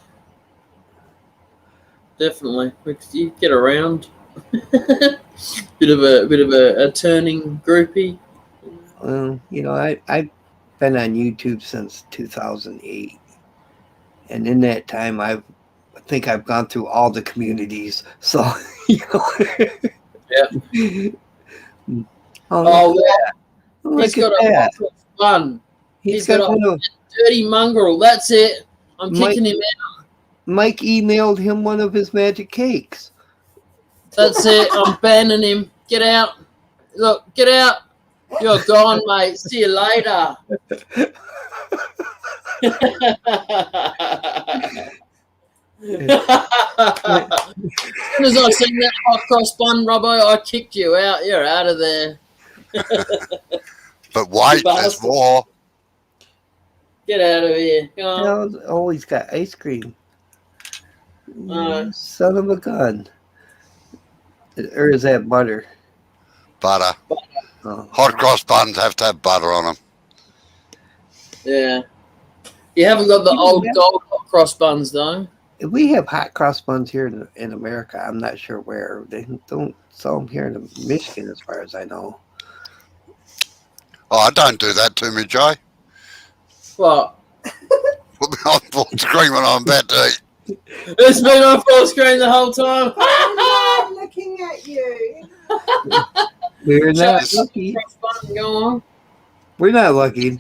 Speaker 1: Definitely, because you get around. bit of a turning groupie.
Speaker 5: Well, you know, I've been on YouTube since 2008, and in that time, I think I've gone through all the communities. So, you know.
Speaker 1: Yeah.
Speaker 5: Oh, yeah.
Speaker 1: He's got a lot of fun. He's got a dirty mongrel. That's it. I'm kicking him out.
Speaker 5: Mike emailed him one of his magic cakes.
Speaker 1: That's it. I'm banning him. Get out. Look, get out. You're gone, mate. See you later. As soon as I seen that hot cross bun, Robbo, I kicked you out. You're out of there.
Speaker 2: But wait, there's more.
Speaker 1: Get out of here. Come on.
Speaker 5: Oh, he's got ice cream. Son of a gun. Or is that butter?
Speaker 2: Butter. Oh. Hot cross buns have to have butter on them.
Speaker 1: Yeah. You haven't got the old gold hot cross buns, though.
Speaker 5: We have hot cross buns here in America. I'm not sure where. They don't sell them here in Michigan, as far as I know.
Speaker 2: Oh, don't do that to me, Jay.
Speaker 1: What?
Speaker 2: Put me on full screen when I'm about to eat.
Speaker 1: It's been on full screen the whole time.
Speaker 4: I'm not looking at you.
Speaker 5: We're not
Speaker 1: Shut up.
Speaker 5: lucky.
Speaker 1: Go on.
Speaker 5: We're not lucky.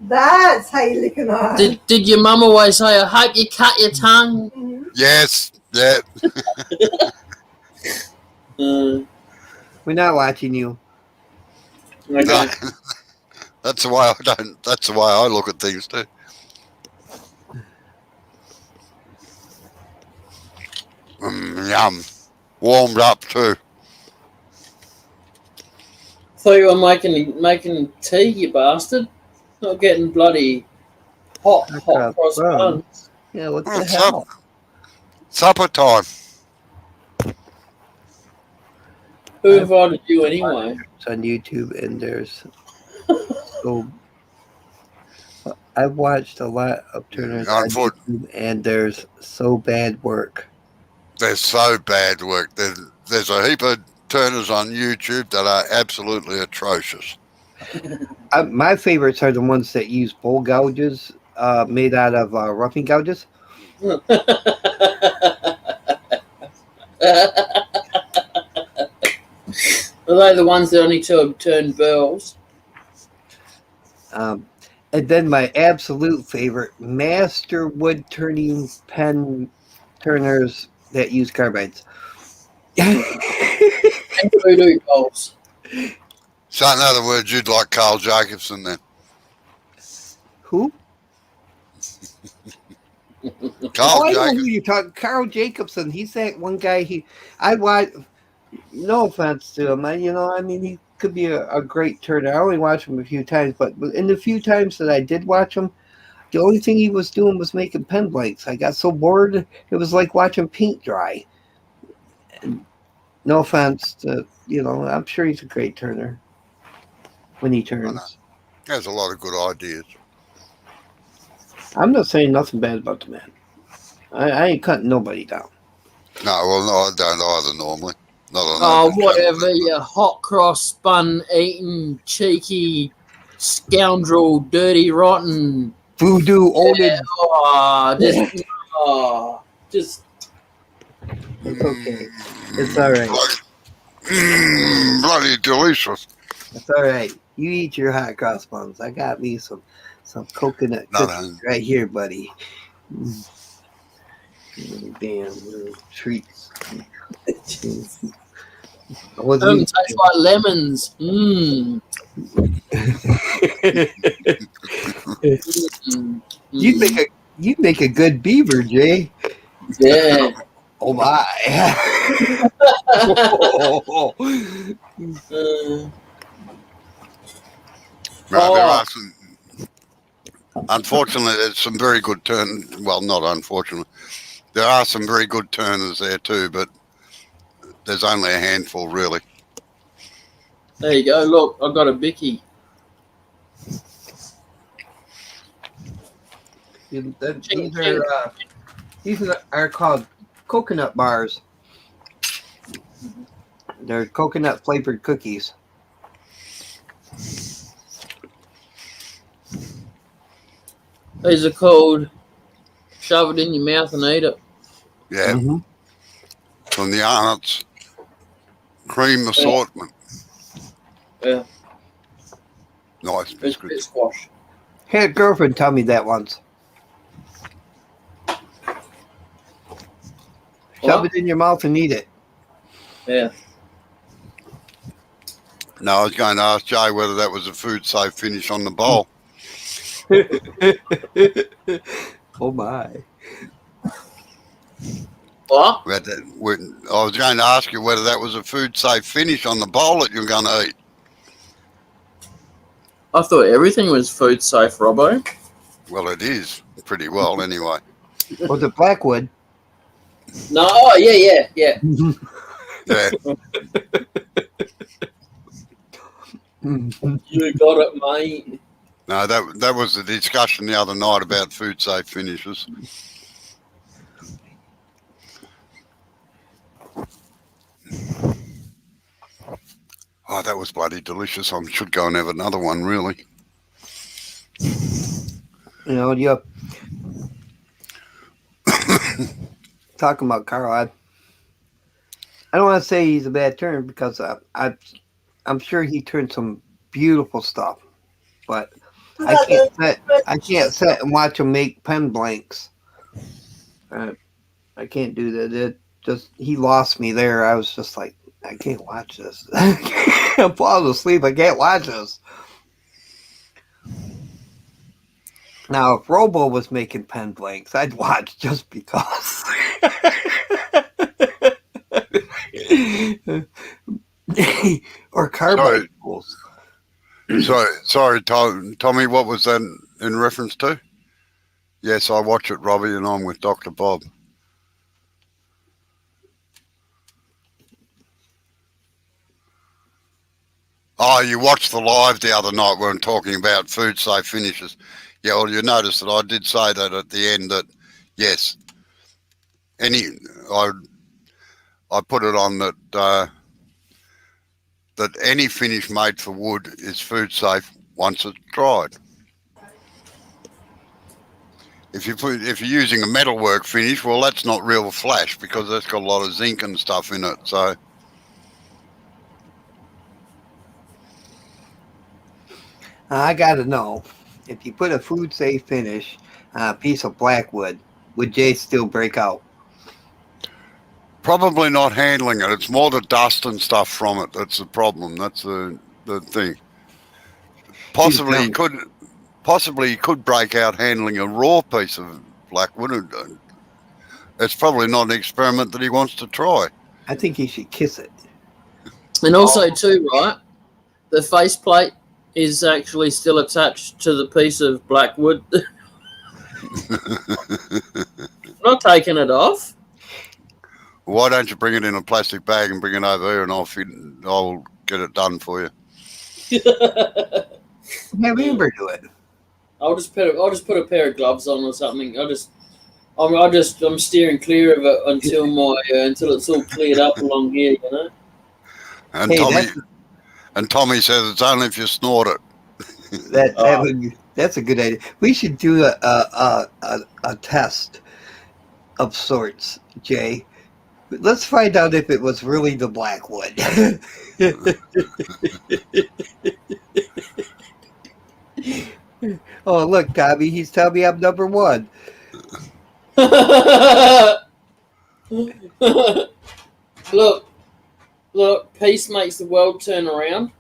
Speaker 4: That's how you lick an eye.
Speaker 1: Did your mum always say, I hope you cut your tongue?
Speaker 4: Mhm.
Speaker 2: Yes, yeah.
Speaker 5: We're not watching you.
Speaker 1: Okay.
Speaker 2: No, that's the way I don't. That's the way I look at things too. Yum. Warmed up too.
Speaker 1: Thought you were making tea, you bastard. Not getting bloody hot cross buns.
Speaker 5: Yeah, what the
Speaker 2: It's
Speaker 5: hell?
Speaker 2: supper time.
Speaker 1: Who invited you anyway?
Speaker 5: It's on YouTube, and there's so I've watched a lot of Turners on YouTube, and there's so bad work.
Speaker 2: There's so bad work. There's a heap of Turners on YouTube that are absolutely atrocious.
Speaker 5: My favorites are the ones that use bowl gouges made out of roughing gouges.
Speaker 1: Are they the ones that only turn burls?
Speaker 5: And then my absolute favorite, master wood turning pen turners that use carbides.
Speaker 1: And voodoo dolls.
Speaker 2: So in other words, you'd like Carl Jacobson then?
Speaker 5: Who?
Speaker 2: Carl
Speaker 5: I know
Speaker 2: Jacobson.
Speaker 5: who you're talking. Carl Jacobson. He's that one guy. I watch. No offense to him. He could be a great turner. I only watched him a few times, but in the few times that I did watch him, the only thing he was doing was making pen blanks. I got so bored. It was like watching paint dry. And no offense to, I'm sure he's a great turner when he turns.
Speaker 2: He has a lot of good ideas.
Speaker 5: I'm not saying nothing bad about the man. I ain't cutting nobody down.
Speaker 2: No, well, no, I don't either normally. Not on
Speaker 1: Oh,
Speaker 2: open
Speaker 1: whatever,
Speaker 2: channel.
Speaker 1: you hot cross bun eating, cheeky scoundrel, dirty, rotten.
Speaker 5: Voodoo owned.
Speaker 1: Just.
Speaker 5: It's okay. It's all right.
Speaker 2: Bloody delicious.
Speaker 5: It's all right. You eat your hot cross buns. I got me some coconut cookies right here, buddy. Damn little treats.
Speaker 1: Tastes like lemons. Mmm.
Speaker 5: You'd make a good beaver, Jay.
Speaker 1: Yeah.
Speaker 2: Now,
Speaker 5: Oh my.
Speaker 2: there are some. Unfortunately, there's some very good turn. Well, not unfortunately, there are some very good turners there too, but there's only a handful really.
Speaker 1: There you go. Look, I've got a bicky.
Speaker 5: These are called coconut bars. They're coconut flavored cookies.
Speaker 1: These are called shove it in your mouth and eat it.
Speaker 2: Yeah, from the Arnott's cream assortment.
Speaker 1: Yeah.
Speaker 2: Nice biscuits.
Speaker 1: Squash.
Speaker 5: Had a girlfriend tell me that once. Shove it in your mouth and eat it.
Speaker 1: Yeah.
Speaker 2: No, I was going to ask Jay whether that was a food safe finish on the bowl.
Speaker 5: Oh my.
Speaker 1: What?
Speaker 2: I was going to ask you whether that was a food safe finish on the bowl that you're going to eat.
Speaker 1: I thought everything was food safe, Robbo.
Speaker 2: Well, it is pretty well anyway.
Speaker 5: Was it Blackwood?
Speaker 1: No, oh, yeah.
Speaker 2: Yeah.
Speaker 1: You got it, mate.
Speaker 2: No, that was the discussion the other night about food safe finishes. Oh, that was bloody delicious. I should go and have another one, really.
Speaker 5: You know, talking about Carl, I don't want to say he's a bad turner because I'm sure he turned some beautiful stuff, but I can't sit and watch him make pen blanks. I can't do that. He lost me there. I was just like, I can't watch this. I'm falling asleep. I can't watch this. Now, if Robo was making pen blanks, I'd watch just because. Or carbide tools.
Speaker 2: Sorry, Tommy, what was that in reference to? Yes, I watch it, Robbie, and I'm with Dr. Bob. Oh, you watched the live the other night when talking about food safe finishes. Yeah, well, you noticed that I did say that at the end that, yes, I put it on that that any finish made for wood is food safe once it's dried. If you're using a metalwork finish, well, that's not real flash because that's got a lot of zinc and stuff in it. So.
Speaker 5: I got to know, if you put a food safe finish on a piece of blackwood, would Jay still break out?
Speaker 2: Probably not handling it. It's more the dust and stuff from it that's the problem. That's the thing. Possibly he could break out handling a raw piece of blackwood. It's probably not an experiment that he wants to try.
Speaker 5: I think he should kiss it.
Speaker 1: And also, too, right, the faceplate is actually still attached to the piece of blackwood. Not taking it off.
Speaker 2: Why don't you bring it in a plastic bag and bring it over here, and I'll get it done for you.
Speaker 5: Have Amber do it.
Speaker 1: I'll just put a pair of gloves on or something. I'm steering clear of it until it's all cleared up along here, you know.
Speaker 2: And Tommy says it's only if you snort it.
Speaker 5: That's a good idea. We should do a test of sorts, Jay. Let's find out if it was really the blackwood. Oh, look, Tommy, he's telling me I'm number one.
Speaker 1: Look, peace makes the world turn around.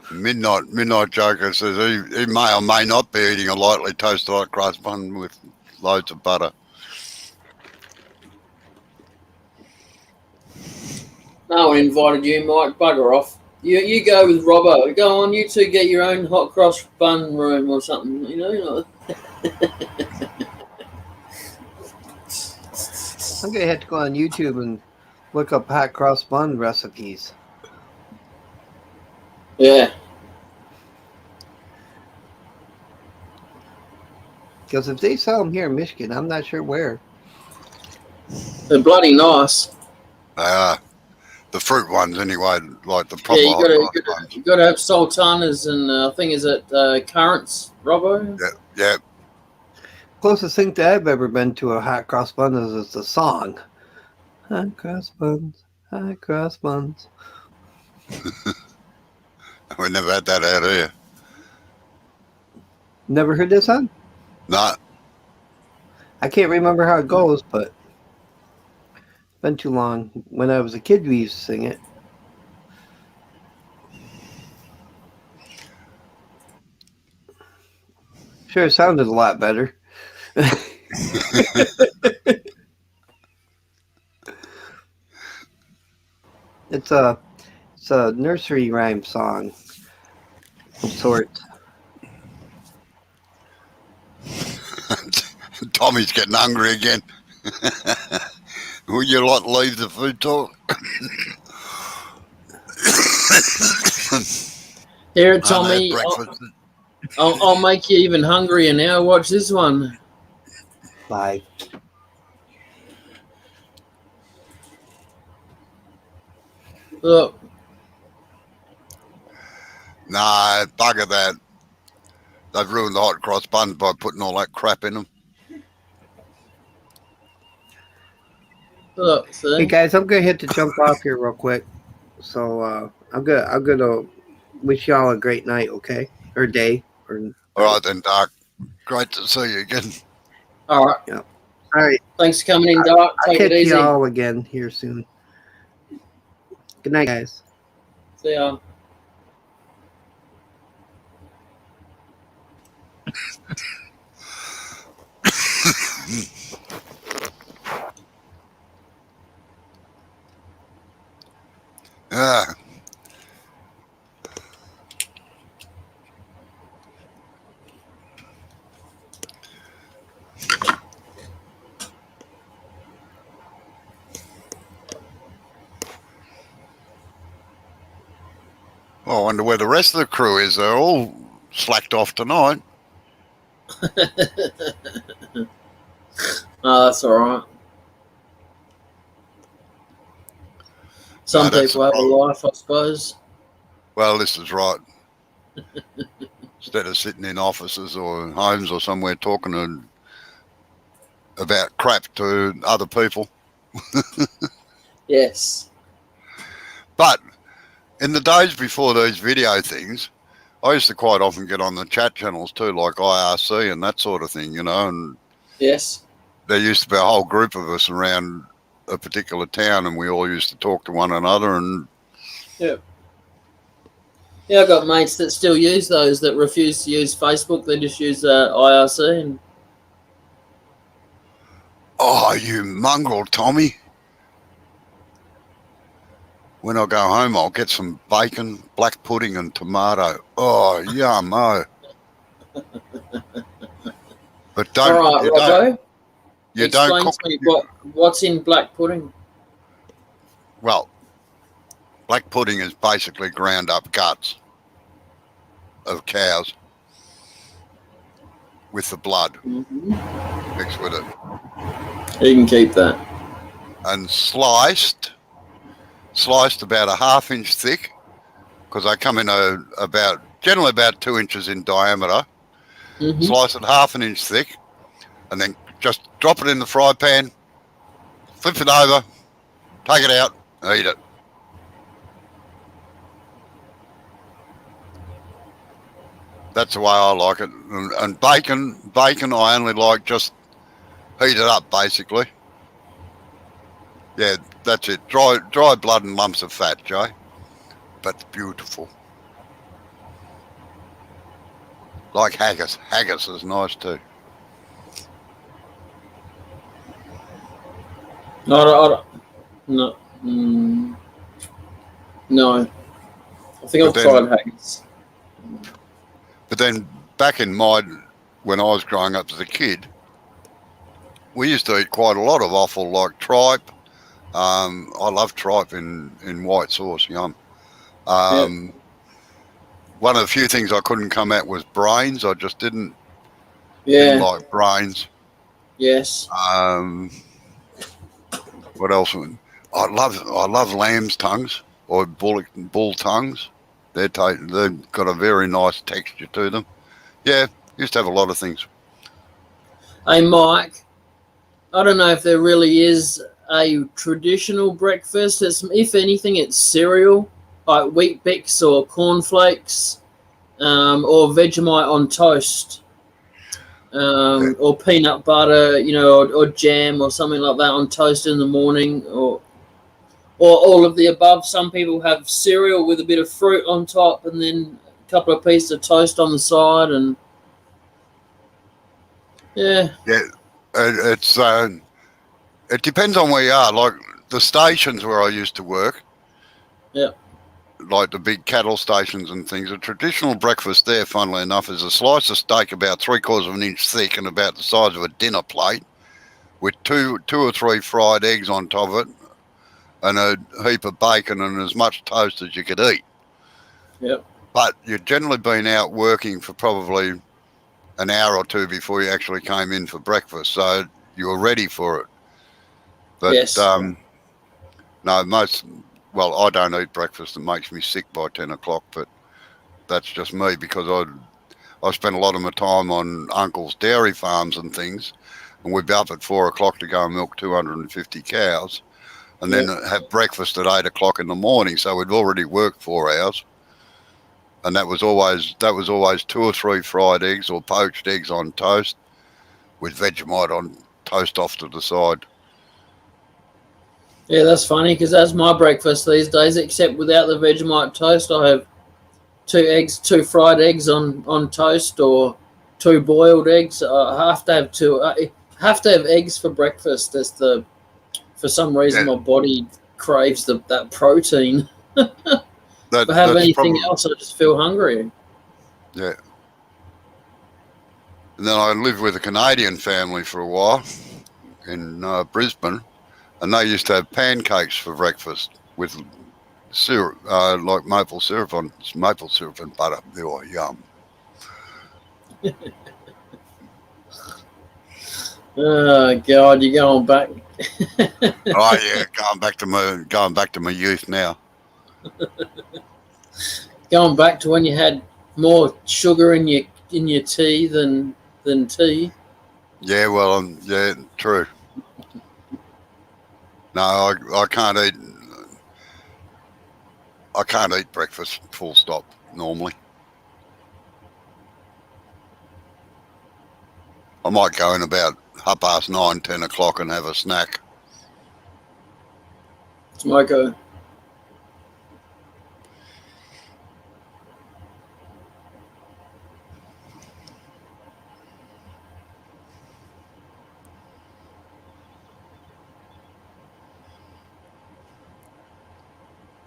Speaker 2: Midnight Joker says he may or may not be eating a lightly toasted hot crust bun with loads of butter.
Speaker 1: No one invited you, Mike. Bugger off. You go with Robbo. Go on, you two get your own hot cross bun room or something. You know.
Speaker 5: I'm gonna have to go on YouTube and look up hot cross bun recipes.
Speaker 1: Yeah.
Speaker 5: Because if they sell them here in Michigan, I'm not sure where.
Speaker 1: They're bloody nice.
Speaker 2: They are. The fruit ones, anyway, like the proper
Speaker 1: you got to have sultanas and I think is it currants, Robbo?
Speaker 2: Yeah.
Speaker 5: Closest thing that I've ever been to a hot cross bun is the song. Hot cross buns, hot cross buns.
Speaker 2: We never had that out here.
Speaker 5: Never heard this song?
Speaker 2: No.
Speaker 5: I can't remember how it goes, but it's been too long. When I was a kid, we used to sing it. Sure, it sounded a lot better. It's a nursery rhyme song of sorts.
Speaker 2: Tommy's getting hungry again. Will you leave the food talk?
Speaker 1: Here, Tommy, I'll make you even hungrier now. Watch this one.
Speaker 5: Bye.
Speaker 1: Look,
Speaker 2: Nah, bugger that. They've ruined the hot cross buns by putting all that crap in them.
Speaker 1: look,
Speaker 5: Hey
Speaker 1: see?
Speaker 5: guys, I'm gonna hit to jump off here real quick. So I'm gonna wish y'all a great night, okay? Or day. Or
Speaker 2: All right then, Dark. Great to see you again.
Speaker 1: All right.
Speaker 5: yeah. All right.
Speaker 1: Thanks for coming in, Doc.
Speaker 5: I'll
Speaker 1: Take it
Speaker 5: catch
Speaker 1: easy.
Speaker 5: y'all again here soon. Good night, guys.
Speaker 1: See ya.
Speaker 2: Yeah. Well, I wonder where the rest of the crew is. They're all slacked off tonight.
Speaker 1: Oh, that's all right. Some
Speaker 2: No, that's
Speaker 1: people have a
Speaker 2: the problem.
Speaker 1: life, I suppose.
Speaker 2: Well, this is right. Instead of sitting in offices or homes or somewhere talking about crap to other people.
Speaker 1: Yes.
Speaker 2: But in the days before these video things, I used to quite often get on the chat channels too, like IRC and that sort of thing, you know, and
Speaker 1: Yes.
Speaker 2: there used to be a whole group of us around a particular town and we all used to talk to one another. And
Speaker 1: Yeah, I've got mates that still use those that refuse to use Facebook. They just use IRC. And
Speaker 2: oh, you mongrel, Tommy. When I go home, I'll get some bacon, black pudding and tomato. Oh, yum, oh. But
Speaker 1: all right, Robbo,
Speaker 2: you
Speaker 1: explain
Speaker 2: don't cook.
Speaker 1: to me what's in black pudding.
Speaker 2: Well, black pudding is basically ground up guts of cows with the blood mixed with it.
Speaker 1: You can keep that.
Speaker 2: And sliced about a ½ inch thick, because they come in generally about 2 inches in diameter. Slice it ½ inch thick, and then just drop it in the fry pan, flip it over, take it out, and eat it. That's the way I like it. And bacon, I only like just heat it up, basically. Yeah, that's it. Dry blood and lumps of fat, Joe. That's beautiful. Like haggis. Haggis is nice too.
Speaker 1: No. No. I think I've tried haggis.
Speaker 2: But then back in when I was growing up as a kid, we used to eat quite a lot of offal, like tripe. I love tripe in white sauce, yum. One of the few things I couldn't come at was brains. I just didn't like brains.
Speaker 1: Yes.
Speaker 2: What else? I love lamb's tongues or bull tongues. They've got a very nice texture to them. Yeah, used to have a lot of things.
Speaker 1: Hey, Mike, I don't know if there really is a traditional breakfast. If anything, it's cereal, like Wheat Bix or cornflakes, or Vegemite on toast, or peanut butter, or jam or something like that on toast in the morning, or all of the above. Some people have cereal with a bit of fruit on top and then a couple of pieces of toast on the side, and yeah,
Speaker 2: it depends on where you are. Like the stations where I used to work, like the big cattle stations and things, a traditional breakfast there, funnily enough, is a slice of steak about 3/4 of an inch thick and about the size of a dinner plate, with two or three fried eggs on top of it, and a heap of bacon and as much toast as you could eat.
Speaker 1: Yep.
Speaker 2: But you'd generally been out working for probably an hour or two before you actually came in for breakfast, so you were ready for it. But
Speaker 1: yes.
Speaker 2: no, well, I don't eat breakfast. It makes me sick by 10 o'clock, but that's just me because I spend a lot of my time on Uncle's dairy farms and things, and we'd be up at 4 o'clock to go and milk 250 cows, and then have breakfast at 8 o'clock in the morning. So we'd already worked 4 hours, and that was always 2 or 3 fried eggs or poached eggs on toast with Vegemite on toast off to the side.
Speaker 1: Yeah, that's funny because that's my breakfast these days, except without the Vegemite toast. I have 2 fried eggs on toast, or 2 boiled eggs. I have to have 2. I have to have eggs for breakfast. For some reason, my body craves that protein. If I have anything else, I just feel hungry.
Speaker 2: Yeah. And then I lived with a Canadian family for a while in Brisbane, and they used to have pancakes for breakfast with syrup, like maple syrup and butter. They were yum.
Speaker 1: Oh God, you're going back.
Speaker 2: Oh yeah, going back to my youth now.
Speaker 1: Going back to when you had more sugar in your tea than tea.
Speaker 2: Yeah, well, yeah, true. No, I can't eat. I can't eat breakfast full stop normally. I might go in about 9:30, 10 o'clock and have a snack.
Speaker 1: Smoko.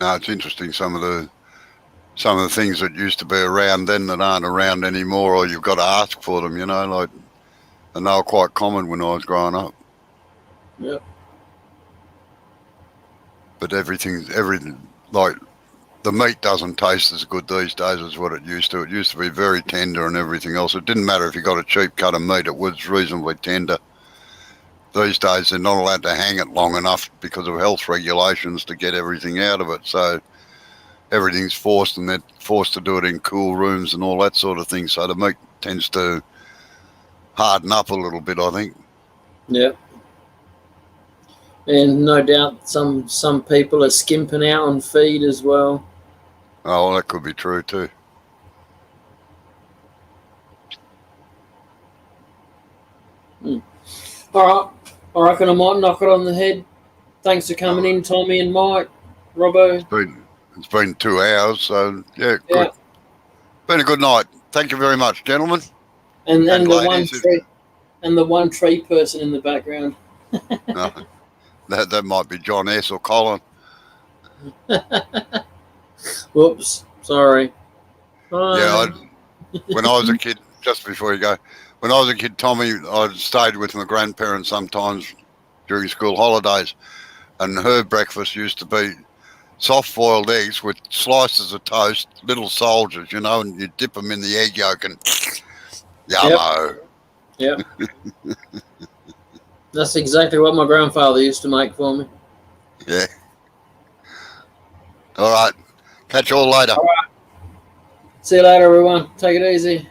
Speaker 2: No, it's interesting. Some of the things that used to be around then that aren't around anymore, or you've got to ask for them. Like, and they were quite common when I was growing up.
Speaker 1: Yep.
Speaker 2: But everything, like the meat doesn't taste as good these days as what it used to. It used to be very tender and everything else. It didn't matter if you got a cheap cut of meat; it was reasonably tender. These days, they're not allowed to hang it long enough because of health regulations to get everything out of it. So everything's forced, and they're forced to do it in cool rooms and all that sort of thing. So the meat tends to harden up a little bit, I think.
Speaker 1: Yeah. And no doubt some people are skimping out on feed as well.
Speaker 2: Oh, well, that could be true too.
Speaker 1: All right. I reckon I might knock it on the head. Thanks for coming in, Tommy and Mike, Robbo.
Speaker 2: It's been 2 hours, so yeah, good. Been a good night. Thank you very much, gentlemen.
Speaker 1: And the one tree person in the background.
Speaker 2: No, that might be John S. or Colin.
Speaker 1: Whoops, sorry.
Speaker 2: Yeah, when I was a kid, just before you go, when I was a kid, Tommy, I stayed with my grandparents sometimes during school holidays, and her breakfast used to be soft-boiled eggs with slices of toast, little soldiers, and you dip them in the egg yolk and yummo.
Speaker 1: Yep. That's exactly what my grandfather used to make for me.
Speaker 2: Yeah. All right. Catch you all later.
Speaker 1: All right. See you later, everyone. Take it easy.